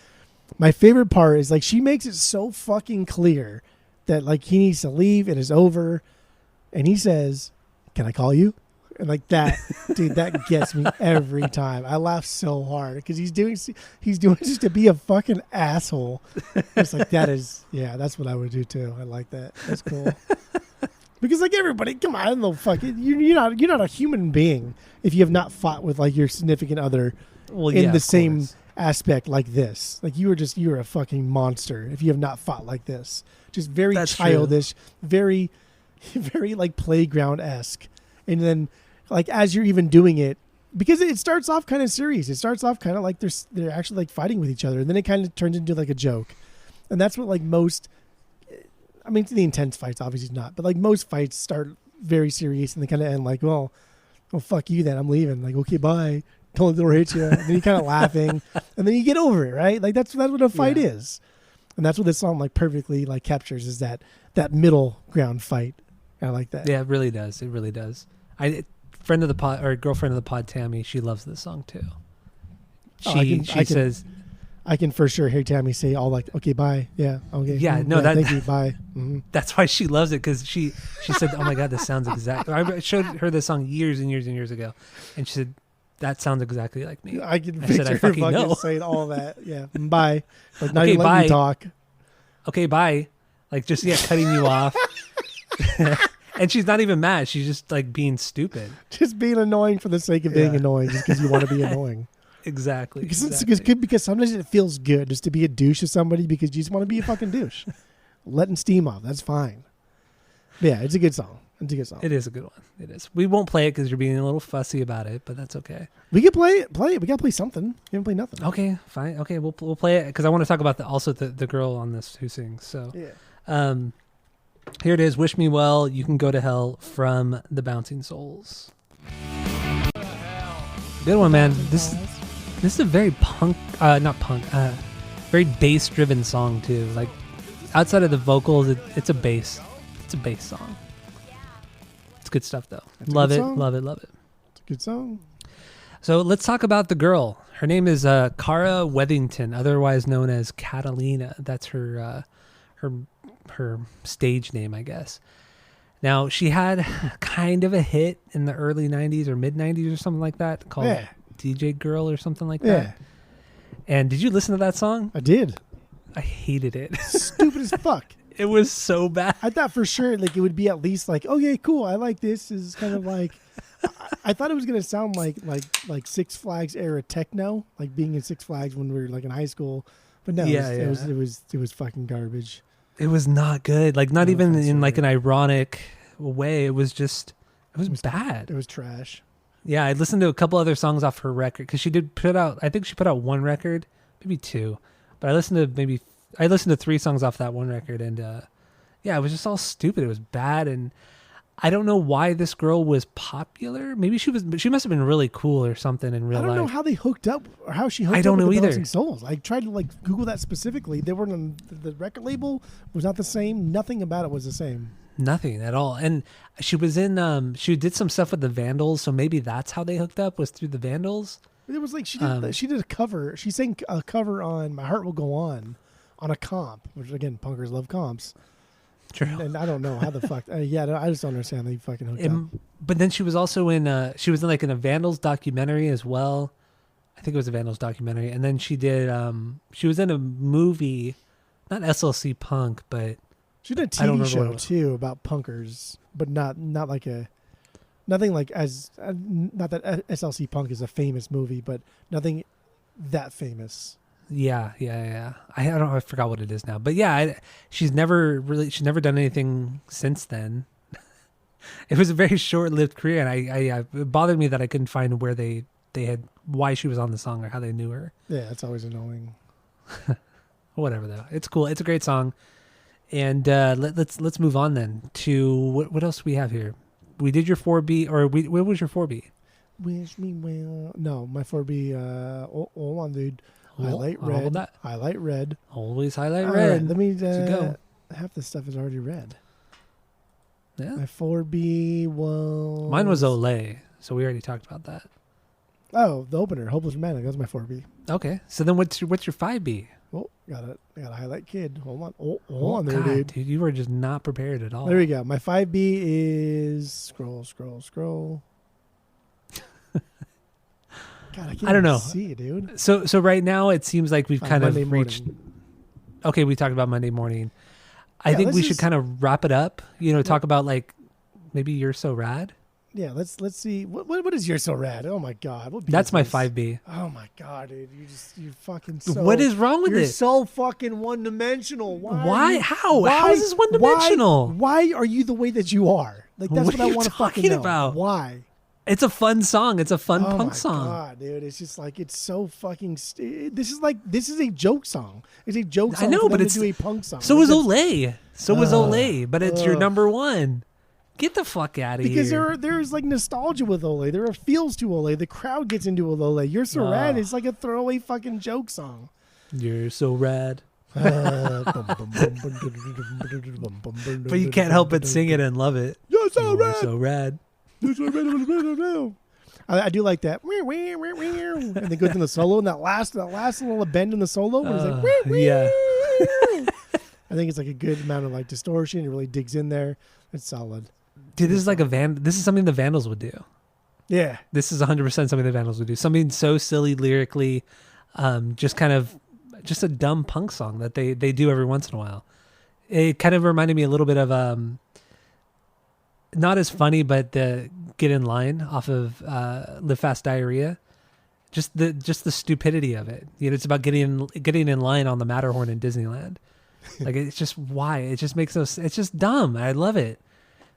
My favorite part is like she makes it so fucking clear that like he needs to leave. It is over, and he says, "Can I call you?" And like that, dude, that gets me every time. I laugh so hard because he's doing it just to be a fucking asshole. It's like that's what I would do too. I like that. That's cool. Because like everybody, come on, no fucking you're not a human being if you have not fought with like your significant other Well, in yeah, the of same course. aspect like this. Like you're a fucking monster if you have not fought like this. Just very That's true. childish, very very like playground-esque. And then like as you're even doing it, because it starts off kind of serious. It starts off kind of like they're actually like fighting with each other, and then it kind of turns into like a joke. And that's what like most, I mean, the intense fights obviously not, but like most fights start very serious and they kind of end like, well, fuck you then, I'm leaving. Like, okay, bye. Don't let the door hit you. And then you kind of laughing, and then you get over it, right? Like that's what a fight Yeah. is, and that's what this song like perfectly like captures is that middle ground fight. I like that. Yeah, it really does. It really does. Friend of the pod or girlfriend of the pod, Tammy, she loves this song too. Oh, I She can- says, I can for sure hear Tammy say all like, okay, bye. Yeah. Okay. Yeah, no, that- thank you. Bye. Mm-hmm. that's why she loves it because she said, "Oh my god, this sounds exactly." I showed her this song years and years and years ago, and she said, "That sounds exactly like me." I can I said, picture "I her fucking fucking know." saying all that. Yeah. Bye. Like not Okay, even letting bye. you talk. Okay, bye. Like just cutting you off. And she's not even mad. She's just like being stupid. Just being annoying for the sake of being Yeah. annoying, just because you want to be annoying. Exactly. Because it's exactly. good because sometimes it feels good just to be a douche to somebody because you just want to be a fucking douche. Letting steam off, that's fine. But yeah, it's a good song. It's a good song. It is a good one. It is. We won't play it because you're being a little fussy about it, but that's okay. We can play it. We gotta play something. We haven't played nothing. Okay, fine. Okay, we'll play it because I want to talk about the girl on this who sings. So, Yeah. here it is. Wish Me Well. You Can Go to Hell from the Bouncing Souls. Good one, man. This is a very very bass driven song too. Like outside of the vocals, it's a bass. It's a bass song. It's good stuff though. That's a Love good it, song. love it, love it. It's a good song. So let's talk about the girl. Her name is Cara Weathington, otherwise known as Catalina. That's her stage name, I guess. Now she had kind of a hit in the early '90s or mid '90s or something like that, called Yeah. DJ Girl or something like Yeah. that. And did you listen to that song? I did. I hated it. Stupid as fuck. It was so bad. I thought for sure like it would be at least like, okay, cool. I like this. Is kind of like I thought it was gonna sound like Six Flags era techno, like being in Six Flags when we were like in high school. But no, Yeah, it yeah. was fucking garbage. It was not good. Like not No even offense, in like an right. ironic way. It was bad. It was trash. Yeah, I listened to a couple other songs off her record because she did put out. I think she put out one record, maybe two, but I listened to 3 songs off that one record, and yeah, it was just all stupid. It was bad, and I don't know why this girl was popular. Maybe she must have been really cool or something in real I life. don't know how they hooked up or how she hooked I up don't with know the either. Bouncing Souls. I tried to like Google that specifically. They weren't on the record label was not the same. Nothing about it was the same. Nothing at all. And she was in. She did some stuff with the Vandals, so maybe that's how they hooked up, was through the Vandals. It was like she did a cover. She sang a cover on "My Heart Will Go On" a comp, which again, punkers love comps. True. And I don't know how the fuck. I just don't understand. They fucking hooked up. But then she was also in. She was in like in a Vandals documentary as well. I think it was a Vandals documentary, and then she did. She was in a movie, not SLC Punk, but She did a I don't TV remember what it show was. too about punkers, but not like a Nothing like as not that SLC Punk is a famous movie, but nothing that famous. Yeah. I don't know. I forgot what it is now. But yeah, she's never done anything since then. It was a very short-lived career, and it bothered me that I couldn't find where they had why she was on the song or how they knew her. Yeah, it's always annoying. Whatever though, it's cool. It's a great song, and let's move on then to what else we have here. We did your 4B, or what was your 4B? Wish me well. No, my 4B. Hold on, dude. Highlight I'll hold red. that. Highlight red. Always highlight All red. right, let me. go. Half the stuff is already red. Yeah. My 4B was. Mine was Olay, so we already talked about that. Oh, the opener, Hopeless Romantic. That was my 4B. Okay, so then what's your 5B? Oh, got a highlight kid. Hold on. Hold on there, God, dude. you were just not prepared at all. There we go. My 5B is scroll. God, I can't I don't know. see it, dude. So right now it seems like we've kind Monday of reached. morning. Okay, we talked about Monday morning. I Yeah, think let's we should just- kind of wrap it up. Talk about like maybe You're So Rad. Yeah, let's see. What is You're So Rad? Oh my God, what beat That's is my this? 5B. Oh my God, dude, you're fucking. So, What is wrong with you're it? so fucking one dimensional. Why? How is this one-dimensional? Why are you the way that you are? Like that's What what, are I you want to fucking talking know. about? Why? It's a fun song. It's a fun Oh punk my song. God, dude! It's just like it's so fucking. This is a joke song. It's a joke song. I know, for but them it's to do a punk song. So Like, was that's- Olay. So was Olay, but it's your number one. Get the fuck out of Because here. there's like nostalgia with Olay. There are feels to Olay. The crowd gets into Olay. You're So Rad. It's like a throwaway fucking joke song. You're so rad. But But you can't help but sing it and love it. You're so You're rad. so rad. I do like that. And then goes in the solo, and that last little bend in the solo, when it's like, Yeah. I think it's like a good amount of like distortion. It really digs in there. It's solid. Dude, this is like this is something the Vandals would do. Yeah. This is 100% something the Vandals would do. Something so silly lyrically, just a dumb punk song that they do every once in a while. It kind of reminded me a little bit of not as funny, but the Get in Line off of Live Fast Diarrhea. Just the stupidity of it. It's about getting in line on the Matterhorn in Disneyland. Like it's just why it just makes us. It's just dumb. I love it.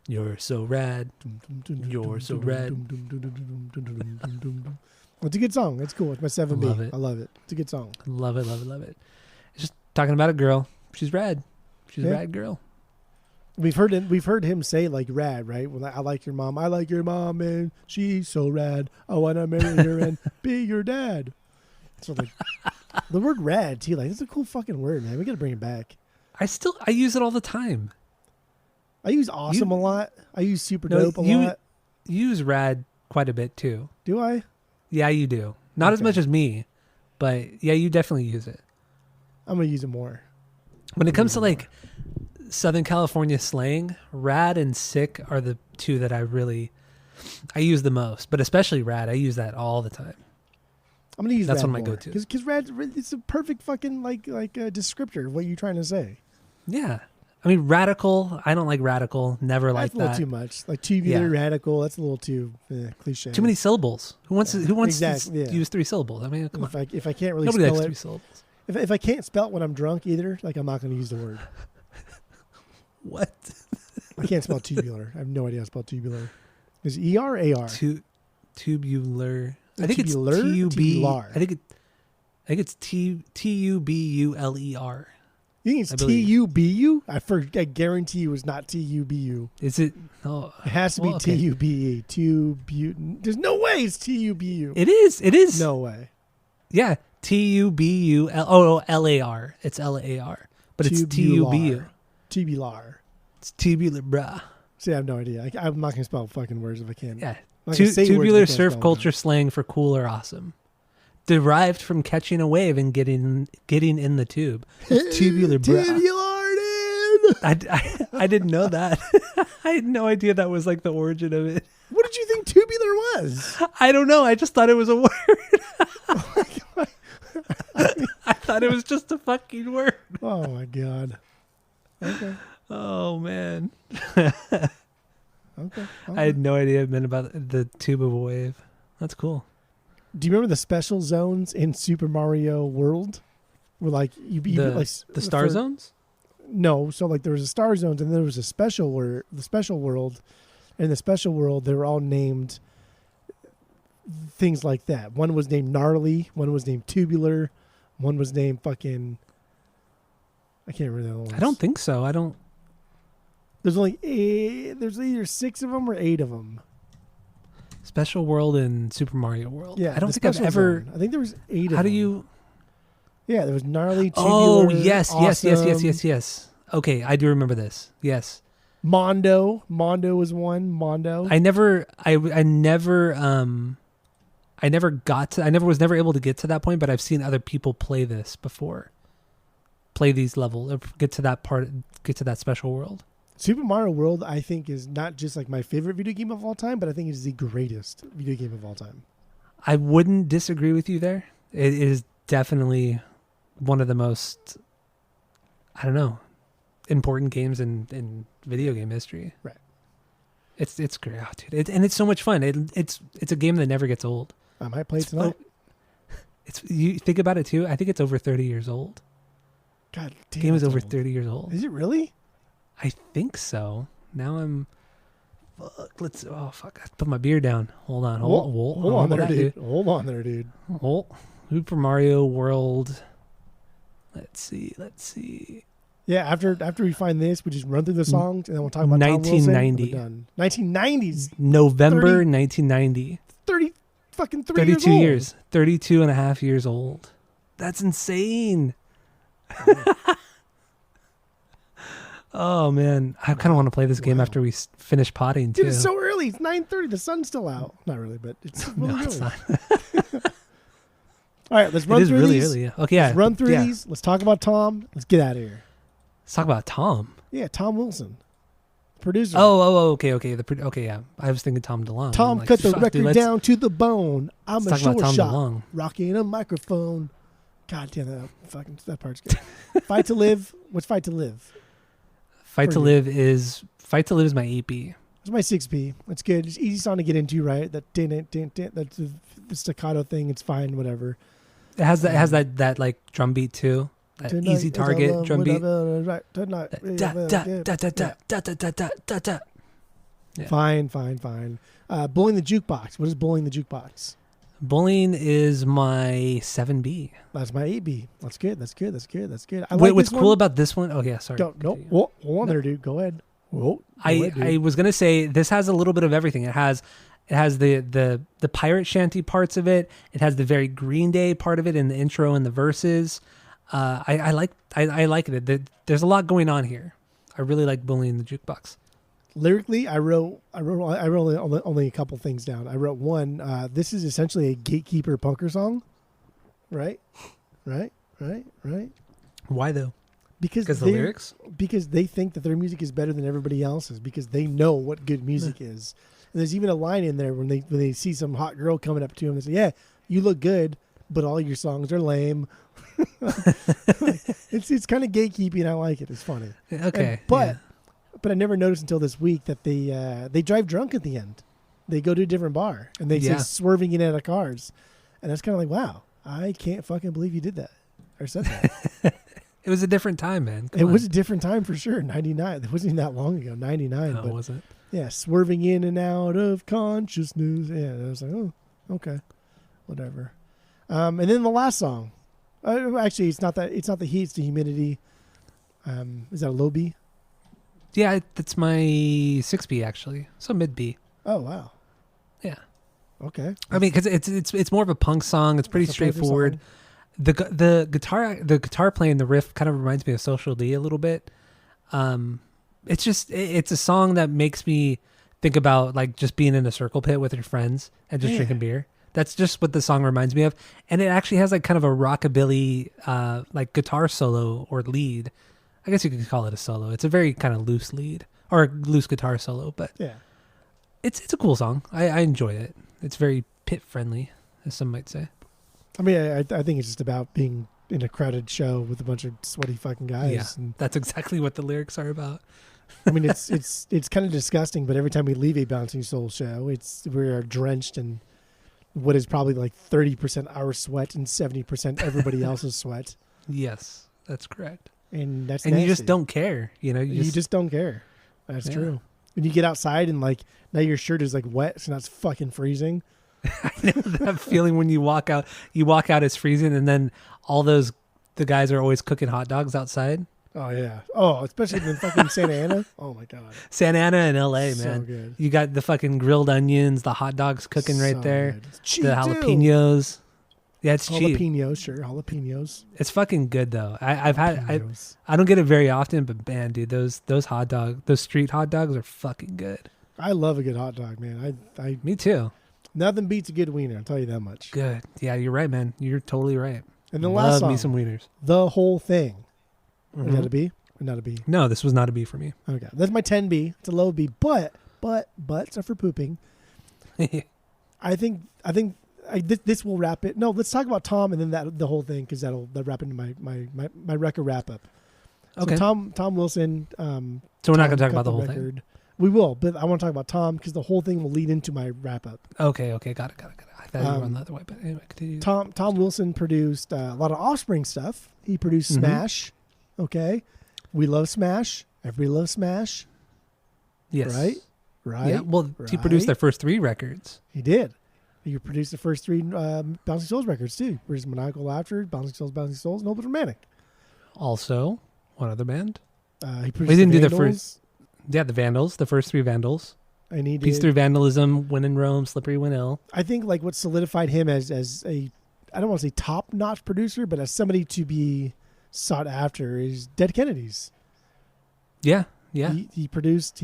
You're so rad. You're so rad. It's a good song. It's cool. It's my 7B. Love it. I love it. It's a good song. Love it. It's just talking about a girl. She's rad. She's a Yeah. rad girl. We've heard him say like rad, right? Well, I like your mom. I like your mom, and she's so rad. I want to marry her and be your dad. So like the word rad too, like it's a cool fucking word, man. We gotta bring it back. I use it all the time. I use awesome a lot. I use super No, dope a lot. You use rad quite a bit too. Do I? Yeah, you do. Not as Okay. much as me, but yeah, you definitely use it. I'm gonna use it more. When it comes to like Southern California slang, rad and sick are the two that I use the most, but especially rad. I use that all the time. I'm gonna use That's rad one of my more. go-tos. Because rad, it's a perfect fucking like descriptor of what you're trying to say. Yeah. I mean, radical. I don't like radical. Never That's like a little that. too much. Like tubular, Yeah. radical. That's a little too cliche. Too many syllables. Who wants Exactly, to yeah. use 3 syllables? I mean, come on. If I can't really Nobody spell likes it, 3 syllables. if I can't spell it when I'm drunk either, like I'm not gonna use the word. What? I can't spell tubular. I have no idea how to spell tubular. Is it ER or AR? Tubular. I think Tubular? it's TUB. Tubular. I think it's TUBULER. You think it's I believe. TUBU? I guarantee you it's not TUBU. Is it? Oh, It has to be well, okay. TUBE. Tubu. There's no way it's TUBU. It is. It is. No way. Yeah. TUBULAR. It's LAR. But it's TUBU. Tubular. It's tubular, bruh. See, I have no idea. I'm not gonna spell fucking words if I can. Yeah. I'm not gonna say words if I Tubular can't surf spell them. culture slang for cool or awesome. Derived from catching a wave and getting in the tube. It's tubular, bruh. Tubular, dude. I didn't know that. I had no idea that was like the origin of it. What did you think tubular was? I don't know. I just thought it was a word. I thought it was just a fucking word. Oh my god. Okay. Oh man. Okay. I had no idea it meant about the tube of a wave. That's cool. Do you remember the special zones in Super Mario World? Where like The star zones? No, so like there was a star zones and then there was a the special world. In the special world, they were all named things like that. One was named Gnarly. One was named Tubular. One was named fucking. I can't remember the other ones. I don't think so. I don't. There's only there's either 6 of them or 8 of them. Special World and Super Mario World. Yeah, I don't the think I've special ever. zone. I think there was 8 of them. How do you? Yeah, there was Gnarly, Tubular. Oh yes, Awesome, yes. Okay, I do remember this. Yes. Mondo was one. Mondo. I never was never able to get to that point, but I've seen other people play this before. Play these levels, or get to that special world. Super Mario World, I think, is not just like my favorite video game of all time, but I think it is the greatest video game of all time. I wouldn't disagree with you there. It is definitely one of the most, I don't know, important games in video game history. Right. It's great, oh, dude. And it's so much fun. It's a game that never gets old. I might play it tonight. You think about it too. I think it's over 30 years old. God damn. The game is that's over old. 30 years old. Is it really? I think so. Now I'm. Fuck, oh fuck! I put my beer down. Hold on. Hold on there, dude. Hold on there, dude. Oh, Super Mario World. Let's see. Yeah, after we find this, we just run through the songs and then we'll talk about 1990. 1990s. November 30 1990. 30 fucking 32 years. years. 32 and a half years old. That's insane. Oh man, I kind of want to play this game after we finish potting too. Dude, it's so early. It's 9:30. The sun's still out. Not really, but it's really No, early. it's not. All right, let's run It is through really these. early. Yeah. Okay, yeah. Let's run through yeah. these. Let's talk about Tom. Let's get out of here. Let's talk about Tom. Yeah, Tom Wilson, producer. Okay. Okay, yeah. I was thinking Tom DeLonge. Tom I'm cut the fuck, record dude, down to the bone. I'm let's a talk about short Tom shot, DeLonge. rocking a microphone. God damn that part's good. Fight to Live. What's Fight to Live? Fight For to you. Live is my 8B. It's my 6B. It's good. It's easy song to get into, right? That that's the staccato thing. It's fine, whatever. It has that like drum beat too. That Tonight easy is target all drum beat. right, tonight. Da. Yeah. Fine. Bullying the Jukebox. What is Bullying the Jukebox? Bullying is my 7B. That's my 8B. That's good. I Wait, like what's this cool one. about this one? Oh yeah, sorry. No. Hold on there, dude. Go ahead. Whoa. I was gonna say this has a little bit of everything. It has the pirate shanty parts of it. It has the very Green Day part of it in the intro and the verses. I like it. There's a lot going on here. I really like Bullying the Jukebox. Lyrically, I wrote only a couple things down. I wrote one. This is essentially a gatekeeper punker song, right? Why though? Because The lyrics? Because they think that their music is better than everybody else's. Because they know what good music is. And there's even a line in there when they see some hot girl coming up to them. They say, "Yeah, you look good, but all your songs are lame." It's kind of gatekeeping. I like it. It's funny. Okay, But I never noticed until this week that they drive drunk at the end. They go to a different bar and they say swerving in out of cars, and that's kind of like, wow, I can't fucking believe you did that or said that. It was a different time, man. It was a different time for sure. 99. It wasn't even that long ago. 99. No, but was it? yeah, swerving in and out of consciousness. Yeah, I was like, oh, okay, whatever. And then the last song. Actually, it's not the heat. It's the humidity. Is that a low B? Yeah, that's my 6B actually. So mid B. Oh wow. Yeah. Okay. I mean, because it's more of a punk song. It's pretty That's a punker straightforward. song. The guitar playing, the riff kind of reminds me of Social D a little bit. It's a song that makes me think about like just being in a circle pit with your friends and just drinking beer. That's just what the song reminds me of. And it actually has like kind of a rockabilly like guitar solo or lead. I guess you could call it a solo. It's a very kind of loose lead or a loose guitar solo, but Yeah. it's a cool song. I enjoy it. It's very pit friendly, as some might say. I mean, I think it's just about being in a crowded show with a bunch of sweaty fucking guys. Yeah, And that's exactly what the lyrics are about. I mean, it's kind of disgusting, but every time we leave a Bouncing Souls show, we're drenched in what is probably like 30% our sweat and 70% everybody else's sweat. Yes, that's correct. And that's and nasty. you just don't care, You just don't care. That's true. When you get outside and like now your shirt is like wet, so now it's fucking freezing. I know that feeling when you walk out it's freezing, and then the guys are always cooking hot dogs outside. Oh yeah. Oh, especially in fucking Santa Ana. Oh my god. Santa Ana and LA, So man. good. You got the fucking grilled onions, the hot dogs cooking right So there, good. It's cheap, the too. jalapenos. Yeah, it's cheap. Jalapenos, sure. Jalapenos. It's fucking good though. I Jalapenos. don't get it very often, but man, dude, those street hot dogs are fucking good. I love a good hot dog, man. I Me too. nothing beats a good wiener. I'll tell you that much. Good. Yeah, you're right, man. You're totally right. And the Love last song, me some wieners. The Whole Thing. Mhm. Is that a B? Or not a B? No, this was not a B for me. Okay, that's my 10B. It's a low B, but butts are for pooping. I think this will wrap it. No, let's talk about Tom and then the whole thing because that'll wrap into my record wrap up. Okay. So Tom Wilson. So we're not going to talk cut about the whole thing. We will, but I want to talk about Tom because the whole thing will lead into my wrap up. Okay. Got it. I thought you were on the other way, but anyway, continue. Tom Wilson produced a lot of Offspring stuff. He produced Mhm. Smash. Okay, we love Smash. Everybody loves Smash. Yes. Right. Right. Yeah. Well, he produced their first 3 records. He did. He produced the first 3 Bouncing Souls records too. Where's Maniacal Laughter, Bouncing Souls, and Hopeless Romantic. Also, one other band. He produced We didn't the do the Vandals, Yeah, the Vandals, the first 3 Vandals. and he Peace did. Through Vandalism, When in Rome, Slippery When Ill. I think like what solidified him as a, I don't want to say top notch producer, but as somebody to be sought after is Dead Kennedys. Yeah. Yeah. He produced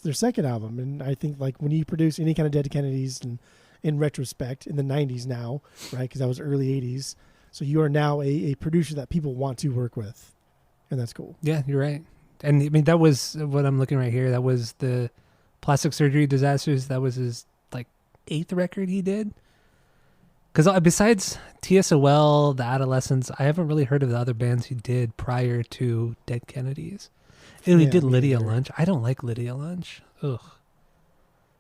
their second album, and I think like when you produce any kind of Dead Kennedys, and in retrospect in the 90s now, right? Because that was early 80s, so you are now a producer that people want to work with, and that's cool. Yeah, you're right. And I mean, that was what I'm looking right here. That was the Plastic Surgery Disasters. That was his like 8th record he did. Because besides TSOL, The Adolescents, I haven't really heard of the other bands he did prior to Dead Kennedys. And he Yeah, did me Lydia neither. Lunch. I don't like Lydia Lunch. Ugh.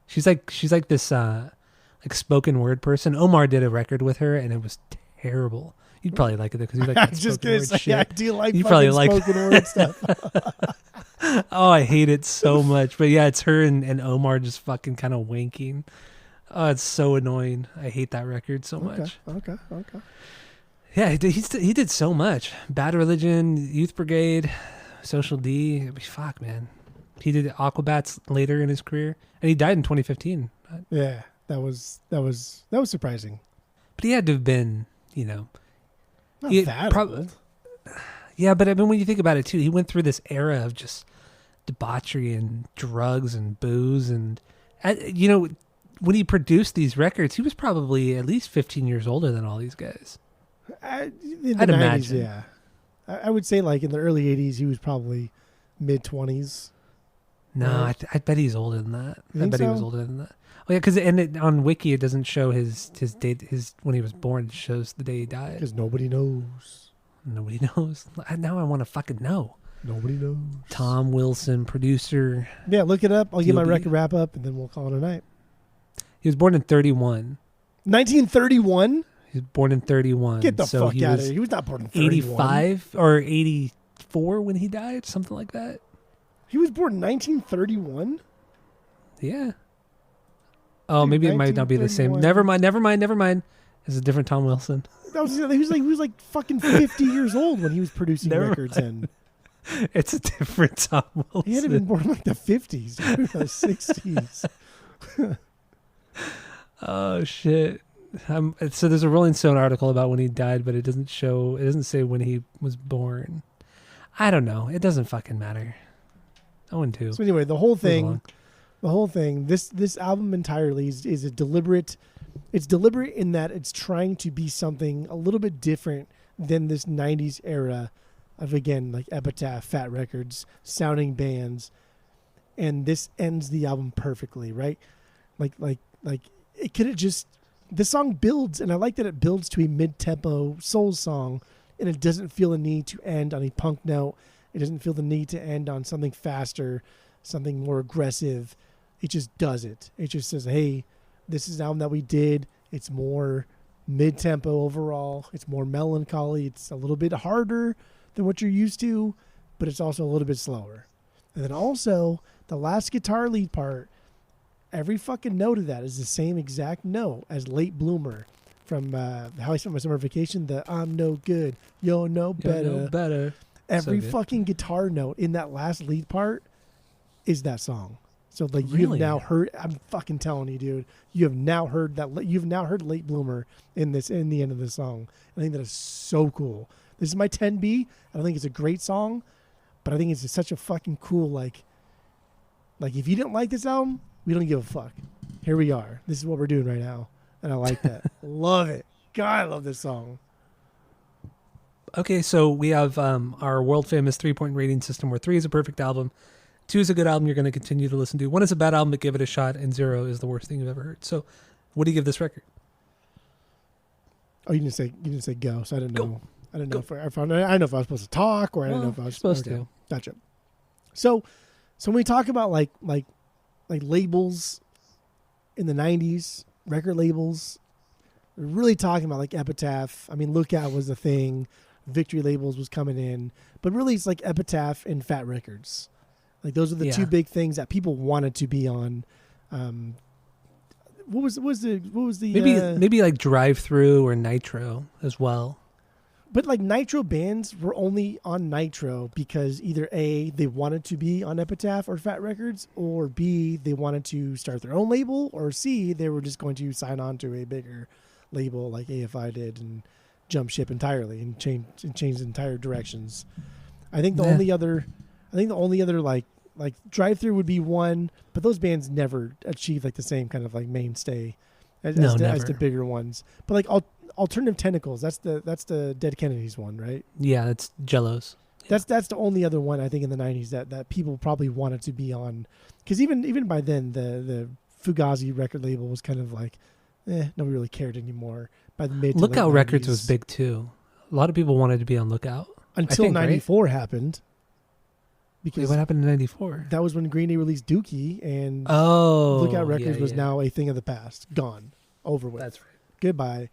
She's like this like spoken word person. Omar did a record with her, and it was terrible. You'd probably like it because you like I that was just spoken gonna word say, shit. I do like You fucking probably like- spoken word stuff. Oh, I hate it so much. But yeah, it's her and Omar just fucking kind of wanking. Oh, it's so annoying. I hate that record so much. Okay. Yeah, he did so much. Bad Religion, Youth Brigade, Social D. I mean, fuck, man. He did Aquabats later in his career, and he died in 2015. Yeah, that was surprising. But he had to have been, you know. Not He that old. Yeah, but I mean, when you think about it too, he went through this era of just debauchery and drugs and booze, and you know, when he produced these records, he was probably at least 15 years older than all these guys. In the I'd 90s, imagine. yeah. I would say like in the early 80s, he was probably mid 20s. No, Right. I bet he's older than that. You I think bet he was so? older than that. Oh yeah, because on Wiki it doesn't show his date, when he was born. It shows the day he died. Because nobody knows. Nobody knows. Now I want to fucking know. Nobody knows. Tom Wilson, producer. Yeah, look it up. I'll get my DOB. record wrap up, and then we'll call it a night. He was born in 31. 1931? He was born in 31. Get the so fuck he out of was here. He was not born in 31. 85 or 84 when he died, something like that. He was born in 1931? Yeah. Oh, Dude, maybe it might not be the same. 1931. Never mind. It's a different Tom Wilson. He was like fucking 50 years old when he was producing Never records, and It's a different Tom Wilson. he had to been born in like the 50s, dude, the 60s. Oh shit. So there's a Rolling Stone article about when he died, but it doesn't say when he was born. I don't know. It doesn't fucking matter. 0-2. So anyway, the whole Move along. thing, this album entirely is a deliberate. It's deliberate in that it's trying to be something a little bit different than this 90s era of, again, like Epitaph, Fat Records, sounding bands. And this ends the album perfectly, right? Like it could have just, the song builds, and I like that it builds to a mid-tempo soul song, and it doesn't feel a need to end on a punk note. It doesn't feel the need to end on something faster. something more aggressive. It just does it. It just says, hey, this is an album that we did. It's more mid-tempo overall. It's more melancholy. It's a little bit harder than what you're used to, but it's also a little bit slower. And then also, the last guitar lead part, every fucking note of that is the same exact note as Late Bloomer from How I Spent My Summer Vacation, the I'm no good, you're no better. You're no better. Every So good. fucking guitar note in that last lead part is that song. So like you have Really? now heard, I'm fucking telling you, dude, you have now heard that, you've now heard Late Bloomer in the end of the song. I think that is so cool. This is my 10B. I don't think it's a great song, but I think it's just such a fucking cool, like if you didn't like this album, we don't give a fuck. Here we are. This is what we're doing right now. And I like that. Love it. God, I love this song. Okay, so we have our world famous 3-point rating system where 3 is a perfect album, 2 is a good album you're going to continue to listen to, 1 is a bad album but give it a shot, and 0 is the worst thing you've ever heard. So, what do you give this record? Oh, you didn't say go, so I didn't Go. know. I didn't know Go. if I don't know if I was supposed to talk or I didn't know Well, if I was supposed okay. to. Gotcha. So when we talk about like labels in the 90s, record labels, we're really talking about like Epitaph. I mean, Lookout was the thing. Victory Labels was coming in, but really it's like Epitaph and Fat Records. Like those are the two big things that people wanted to be on. What was the Maybe like Drive Through or Nitro as well. But like Nitro bands were only on Nitro because either A, they wanted to be on Epitaph or Fat Records, or B, they wanted to start their own label, or C, they were just going to sign on to a bigger label like AFI did and jump ship entirely and change entire directions. I think the only other like Drive Through would be one, but those bands never achieved like the same kind of like mainstay as the bigger ones. But like Alternative Tentacles, that's the Dead Kennedys one, right? Yeah, that's Jellos. That's the only other one I think in the 90s that people probably wanted to be on, because even by then the Fugazi record label was kind of like, nobody really cared anymore. By the mid to Lookout late Records 90s. was big too. A lot of people wanted to be on Lookout until I think, 94 happened. Wait, Because what happened in 94? that was when Green Day released Dookie, and Oh, Lookout Records was yeah. now a thing of the past, gone, over with. That's right. Goodbye.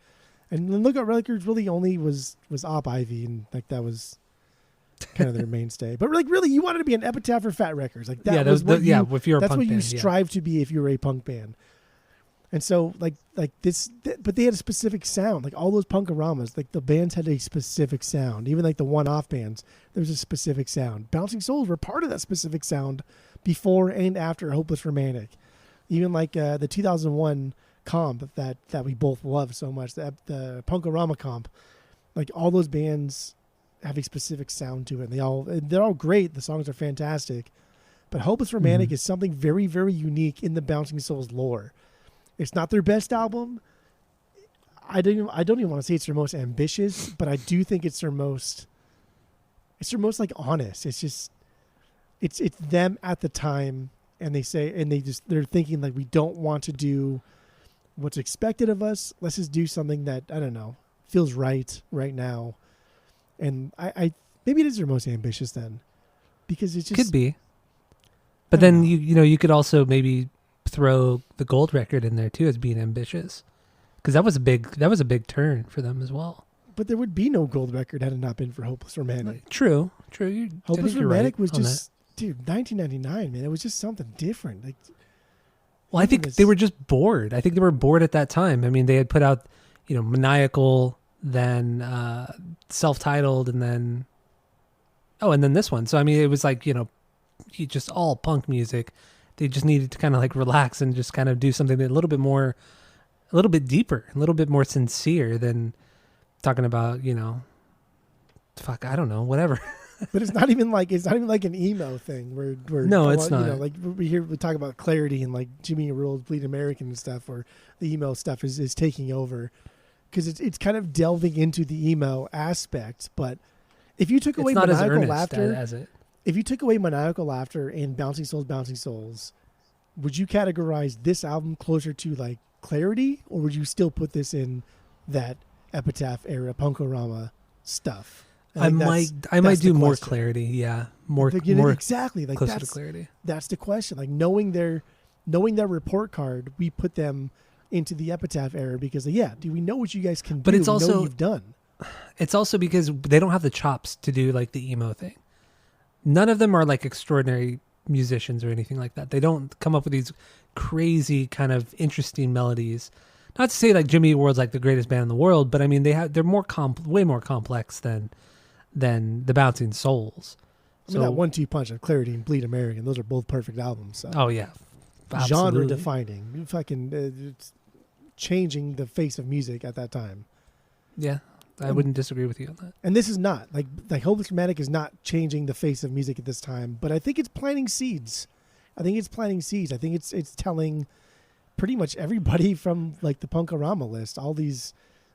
And then Lookout Records really only was Op Ivy, and like that was kind of their mainstay. But like really, you wanted to be an Epitaph or Fat Records, like that was what if you're a that's punk what you band, yeah. strive to be if you were a punk band. And so like this, but they had a specific sound. Like all those Punk-O-Ramas, like the bands had a specific sound. Even like the one-off bands, there was a specific sound. Bouncing Souls were part of that specific sound before and after Hopeless Romantic. Even like the 2001 comp that we both love so much, the Punk-O-Rama comp, like all those bands have a specific sound to it. They're all great. The songs are fantastic, but Hopeless Romantic is something very, very unique in the Bouncing Souls lore. It's not their best album. I don't even want to say it's their most ambitious, but I do think it's their most like honest. It's just it's them at the time, and they're thinking like, we don't want to do what's expected of us. Let's just do something that, I don't know, feels right now. And I maybe it is their most ambitious then, because it's just Could be. But then you could also maybe throw the Gold record in there too as being ambitious, because that was a big turn for them as well. But there would be no Gold record had it not been for Hopeless Romantic. True. Hopeless Romantic was just, dude, 1999, man. It was just something different. Like, well, I think they were just bored. I think they were bored at that time. I mean, they had put out, Maniacal, then Self-Titled, and then this one. So I mean, it was like, just all punk music. They just needed to kind of like relax and just kind of do something a little bit deeper, a little bit more sincere than talking about, I don't know, whatever. But it's not even like an emo thing where No, it's not. Like we talk about Clarity and like Jimmy Eat World, Bleed American and stuff, or the emo stuff is taking over, because it's kind of delving into the emo aspect. But if you took away it's not as Maniacal earnest Laughter, as it. if you took away Maniacal Laughter and Bouncing Souls, would you categorize this album closer to like Clarity, or would you still put this in that Epitaph era Punk-O-Rama stuff? I might do more question. clarity. Yeah, more exactly. Like closer to clarity. That's the question. Like knowing their report card, we put them into the Epitaph era because do we know what you guys can do? But it's also, we know you've done. It's also because they don't have the chops to do like the emo thing. None of them are like extraordinary musicians or anything like that. They don't come up with these crazy kind of interesting melodies. Not to say like Jimmy Eat World's like the greatest band in the world, but I mean they're way more complex than the Bouncing Souls. I mean, that 1-2 punch of Clarity and Bleed American, those are both perfect albums. So. Oh yeah, genre defining, fucking it's changing the face of music at that time. Yeah, I wouldn't disagree with you on that. And this is not like Hopeless Romantic is not changing the face of music at this time, but I think it's planting seeds. I think it's telling pretty much everybody from like the Punk-O-Rama list, all these,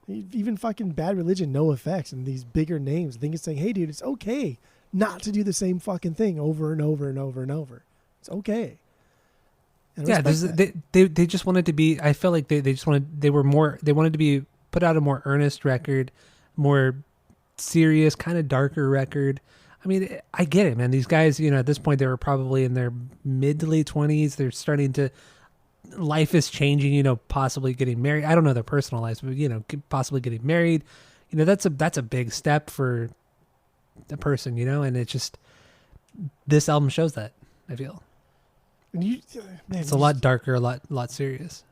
even fucking Bad Religion, NoFX, and these bigger names. I think it's saying, hey, dude, it's okay not to do the same fucking thing over and over and over and over. It's okay. Yeah, they just wanted to be. I felt like they wanted to be put out a more earnest record, more serious, kind of darker record. I mean, I get it, man. These guys, at this point, they were probably in their mid to late 20s. They're starting to. Life is changing. Possibly getting married. I don't know their personal lives, but possibly getting married. That's a big step for a person. And it's just this album shows that. I feel. It's a lot darker, a lot serious.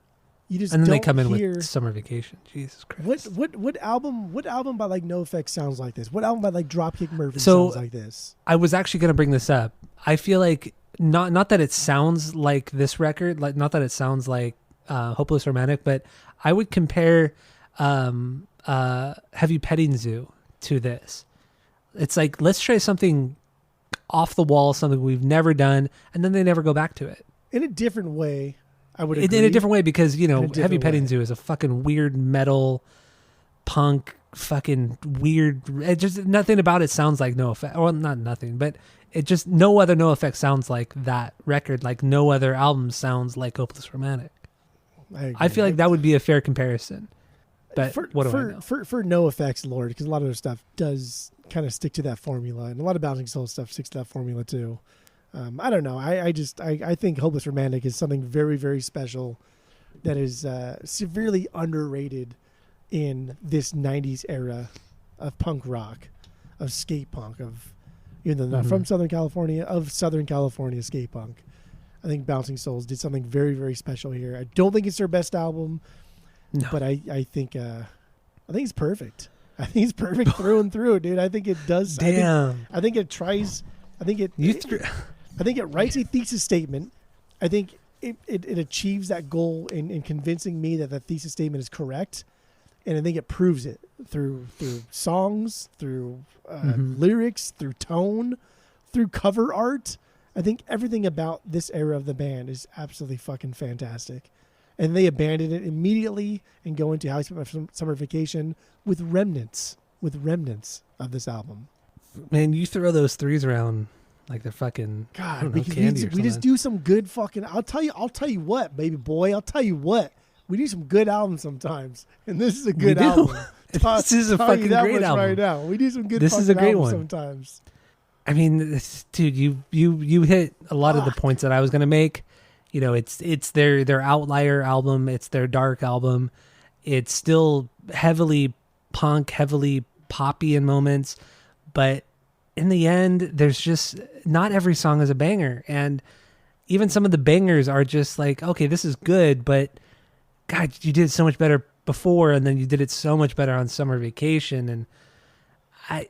You just and then don't they come in hear with Summer Vacation. Jesus Christ! What album by like NoFX sounds like this? What album by like Dropkick Murphys sounds like this? I was actually going to bring this up. I feel like not that it sounds like this record, like not that it sounds like Hopeless Romantic, but I would compare Heavy Petting Zoo to this. It's like, let's try something off the wall, something we've never done, and then they never go back to it. In a different way, I would agree. In a different way, because, Heavy Petting Zoo is a fucking weird metal, punk, fucking weird. It just, nothing about it sounds like NoFX. Well, not nothing, but it just, no other NoFX sounds like that record. Like no other album sounds like Hopeless Romantic. I feel like that would be a fair comparison. But what do I know? For NoFX, Lord, because a lot of their stuff does kind of stick to that formula, and a lot of Bouncing Souls stuff sticks to that formula too. I don't know. I think Hopeless Romantic is something very, very special that is severely underrated in this 90s era of punk rock, of skate punk, of, even though not from Southern California, of Southern California skate punk. I think Bouncing Souls did something very, very special here. I don't think it's their best album, but I think it's perfect. I think it's perfect through and through, dude. I think it does. Damn. I think it tries. I think it writes a thesis statement. I think it achieves that goal in convincing me that the thesis statement is correct, and I think it proves it through songs, through lyrics, through tone, through cover art. I think everything about this era of the band is absolutely fucking fantastic. And they abandon it immediately and go into How I Spent My Summer Vacation with remnants of this album. Man, you throw those threes around like they're fucking candy. We just do some good fucking. I'll tell you what, baby boy. I'll tell you what. We do some good albums sometimes, and this is a good album. This is a fucking great album right now. We do some good. This is a great one sometimes. I mean, dude, you hit a lot of the points that I was gonna make. It's their outlier album. It's their dark album. It's still heavily punk, heavily poppy in moments, but in the end, there's just not every song is a banger, and even some of the bangers are just like, okay, this is good, but God, you did it so much better before, and then you did it so much better on Summer Vacation, and I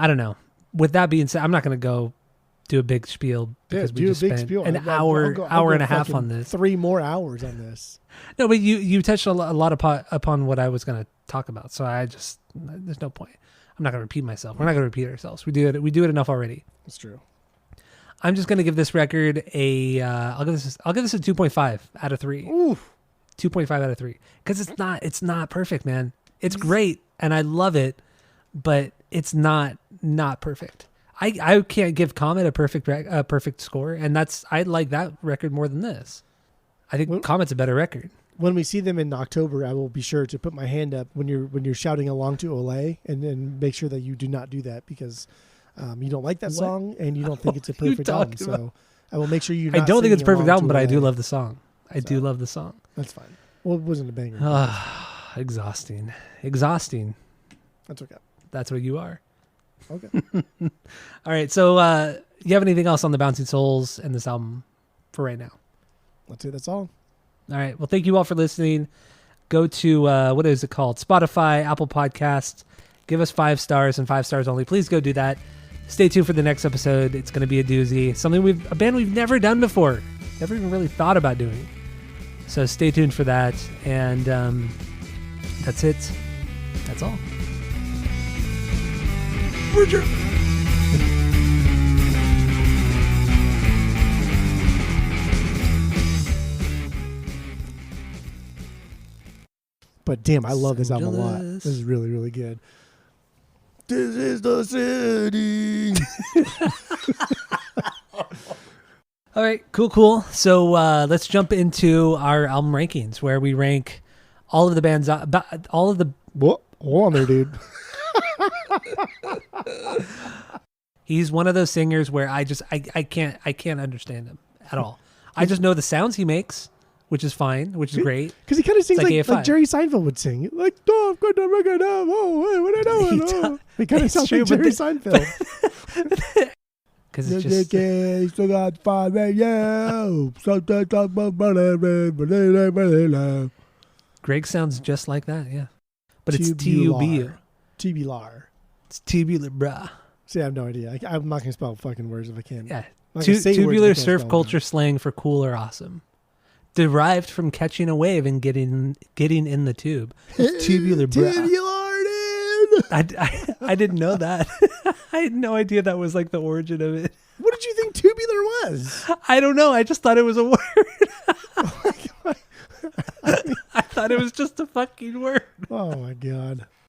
don't know. With that being said, I'm not going to go do a big spiel because we just spent an hour and a half on this. 3 more hours on this. No, but you touched a lot upon what I was going to talk about, so there's no point. I'm not going to repeat myself. We're not going to repeat ourselves. We do it enough already. That's true. I'm just going to give this record I'll give this a 2.5 out of 3. Ooh. 2.5 out of 3 because it's not perfect, man. It's great and I love it, but it's not perfect. I can't give Comet a perfect score, and I like that record more than this. I think Comet's a better record. when we see them in October, I will be sure to put my hand up when you're shouting along to Olay, and then make sure that you do not do that because you don't like that song and you don't think it's a perfect album. So I will make sure you. I don't think it's a perfect album, but I do love the song. I do love the song. That's fine. Well, it wasn't a banger. Exhausting. That's okay. That's what you are. Okay. All right. So, you have anything else on the Bouncing Souls and this album for right now? Let's say that's all. All right. Well, thank you all for listening. Go to, what is it called? Spotify, Apple Podcasts. Give us 5 stars and 5 stars only. Please go do that. Stay tuned for the next episode. It's going to be a doozy. A band we've never done before. Never even really thought about doing. So stay tuned for that. And that's it. That's all. Roger. But damn, I love this album a lot. This is really, really good. This is the city. All right, cool. So let's jump into our album rankings, where we rank all of the bands, all of the. What? Hold on there, dude. He's one of those singers where I can't understand him at all. I just know the sounds he makes, which is fine, which is great. Because he kind of sings like like Jerry Seinfeld would sing. Like, oh, I'm going to make it up. Oh, hey, what I know? He kind of sounds like Jerry Seinfeld. Because it's just... still got 5 a.m. Greg sounds just like that, yeah. But it's T-U-B-U. Tubular. It's tubular, bruh. See, I have no idea. I'm not going to spell fucking words if I can. Yeah. Tubular surf culture slang for cool or awesome. Derived from catching a wave and getting in the tube. It's tubular, bruh. I didn't know that. I had no idea that was like the origin of it. What did you think tubular was? I don't know. I just thought it was a word. Oh my God. I thought it was just a fucking word. Oh my God.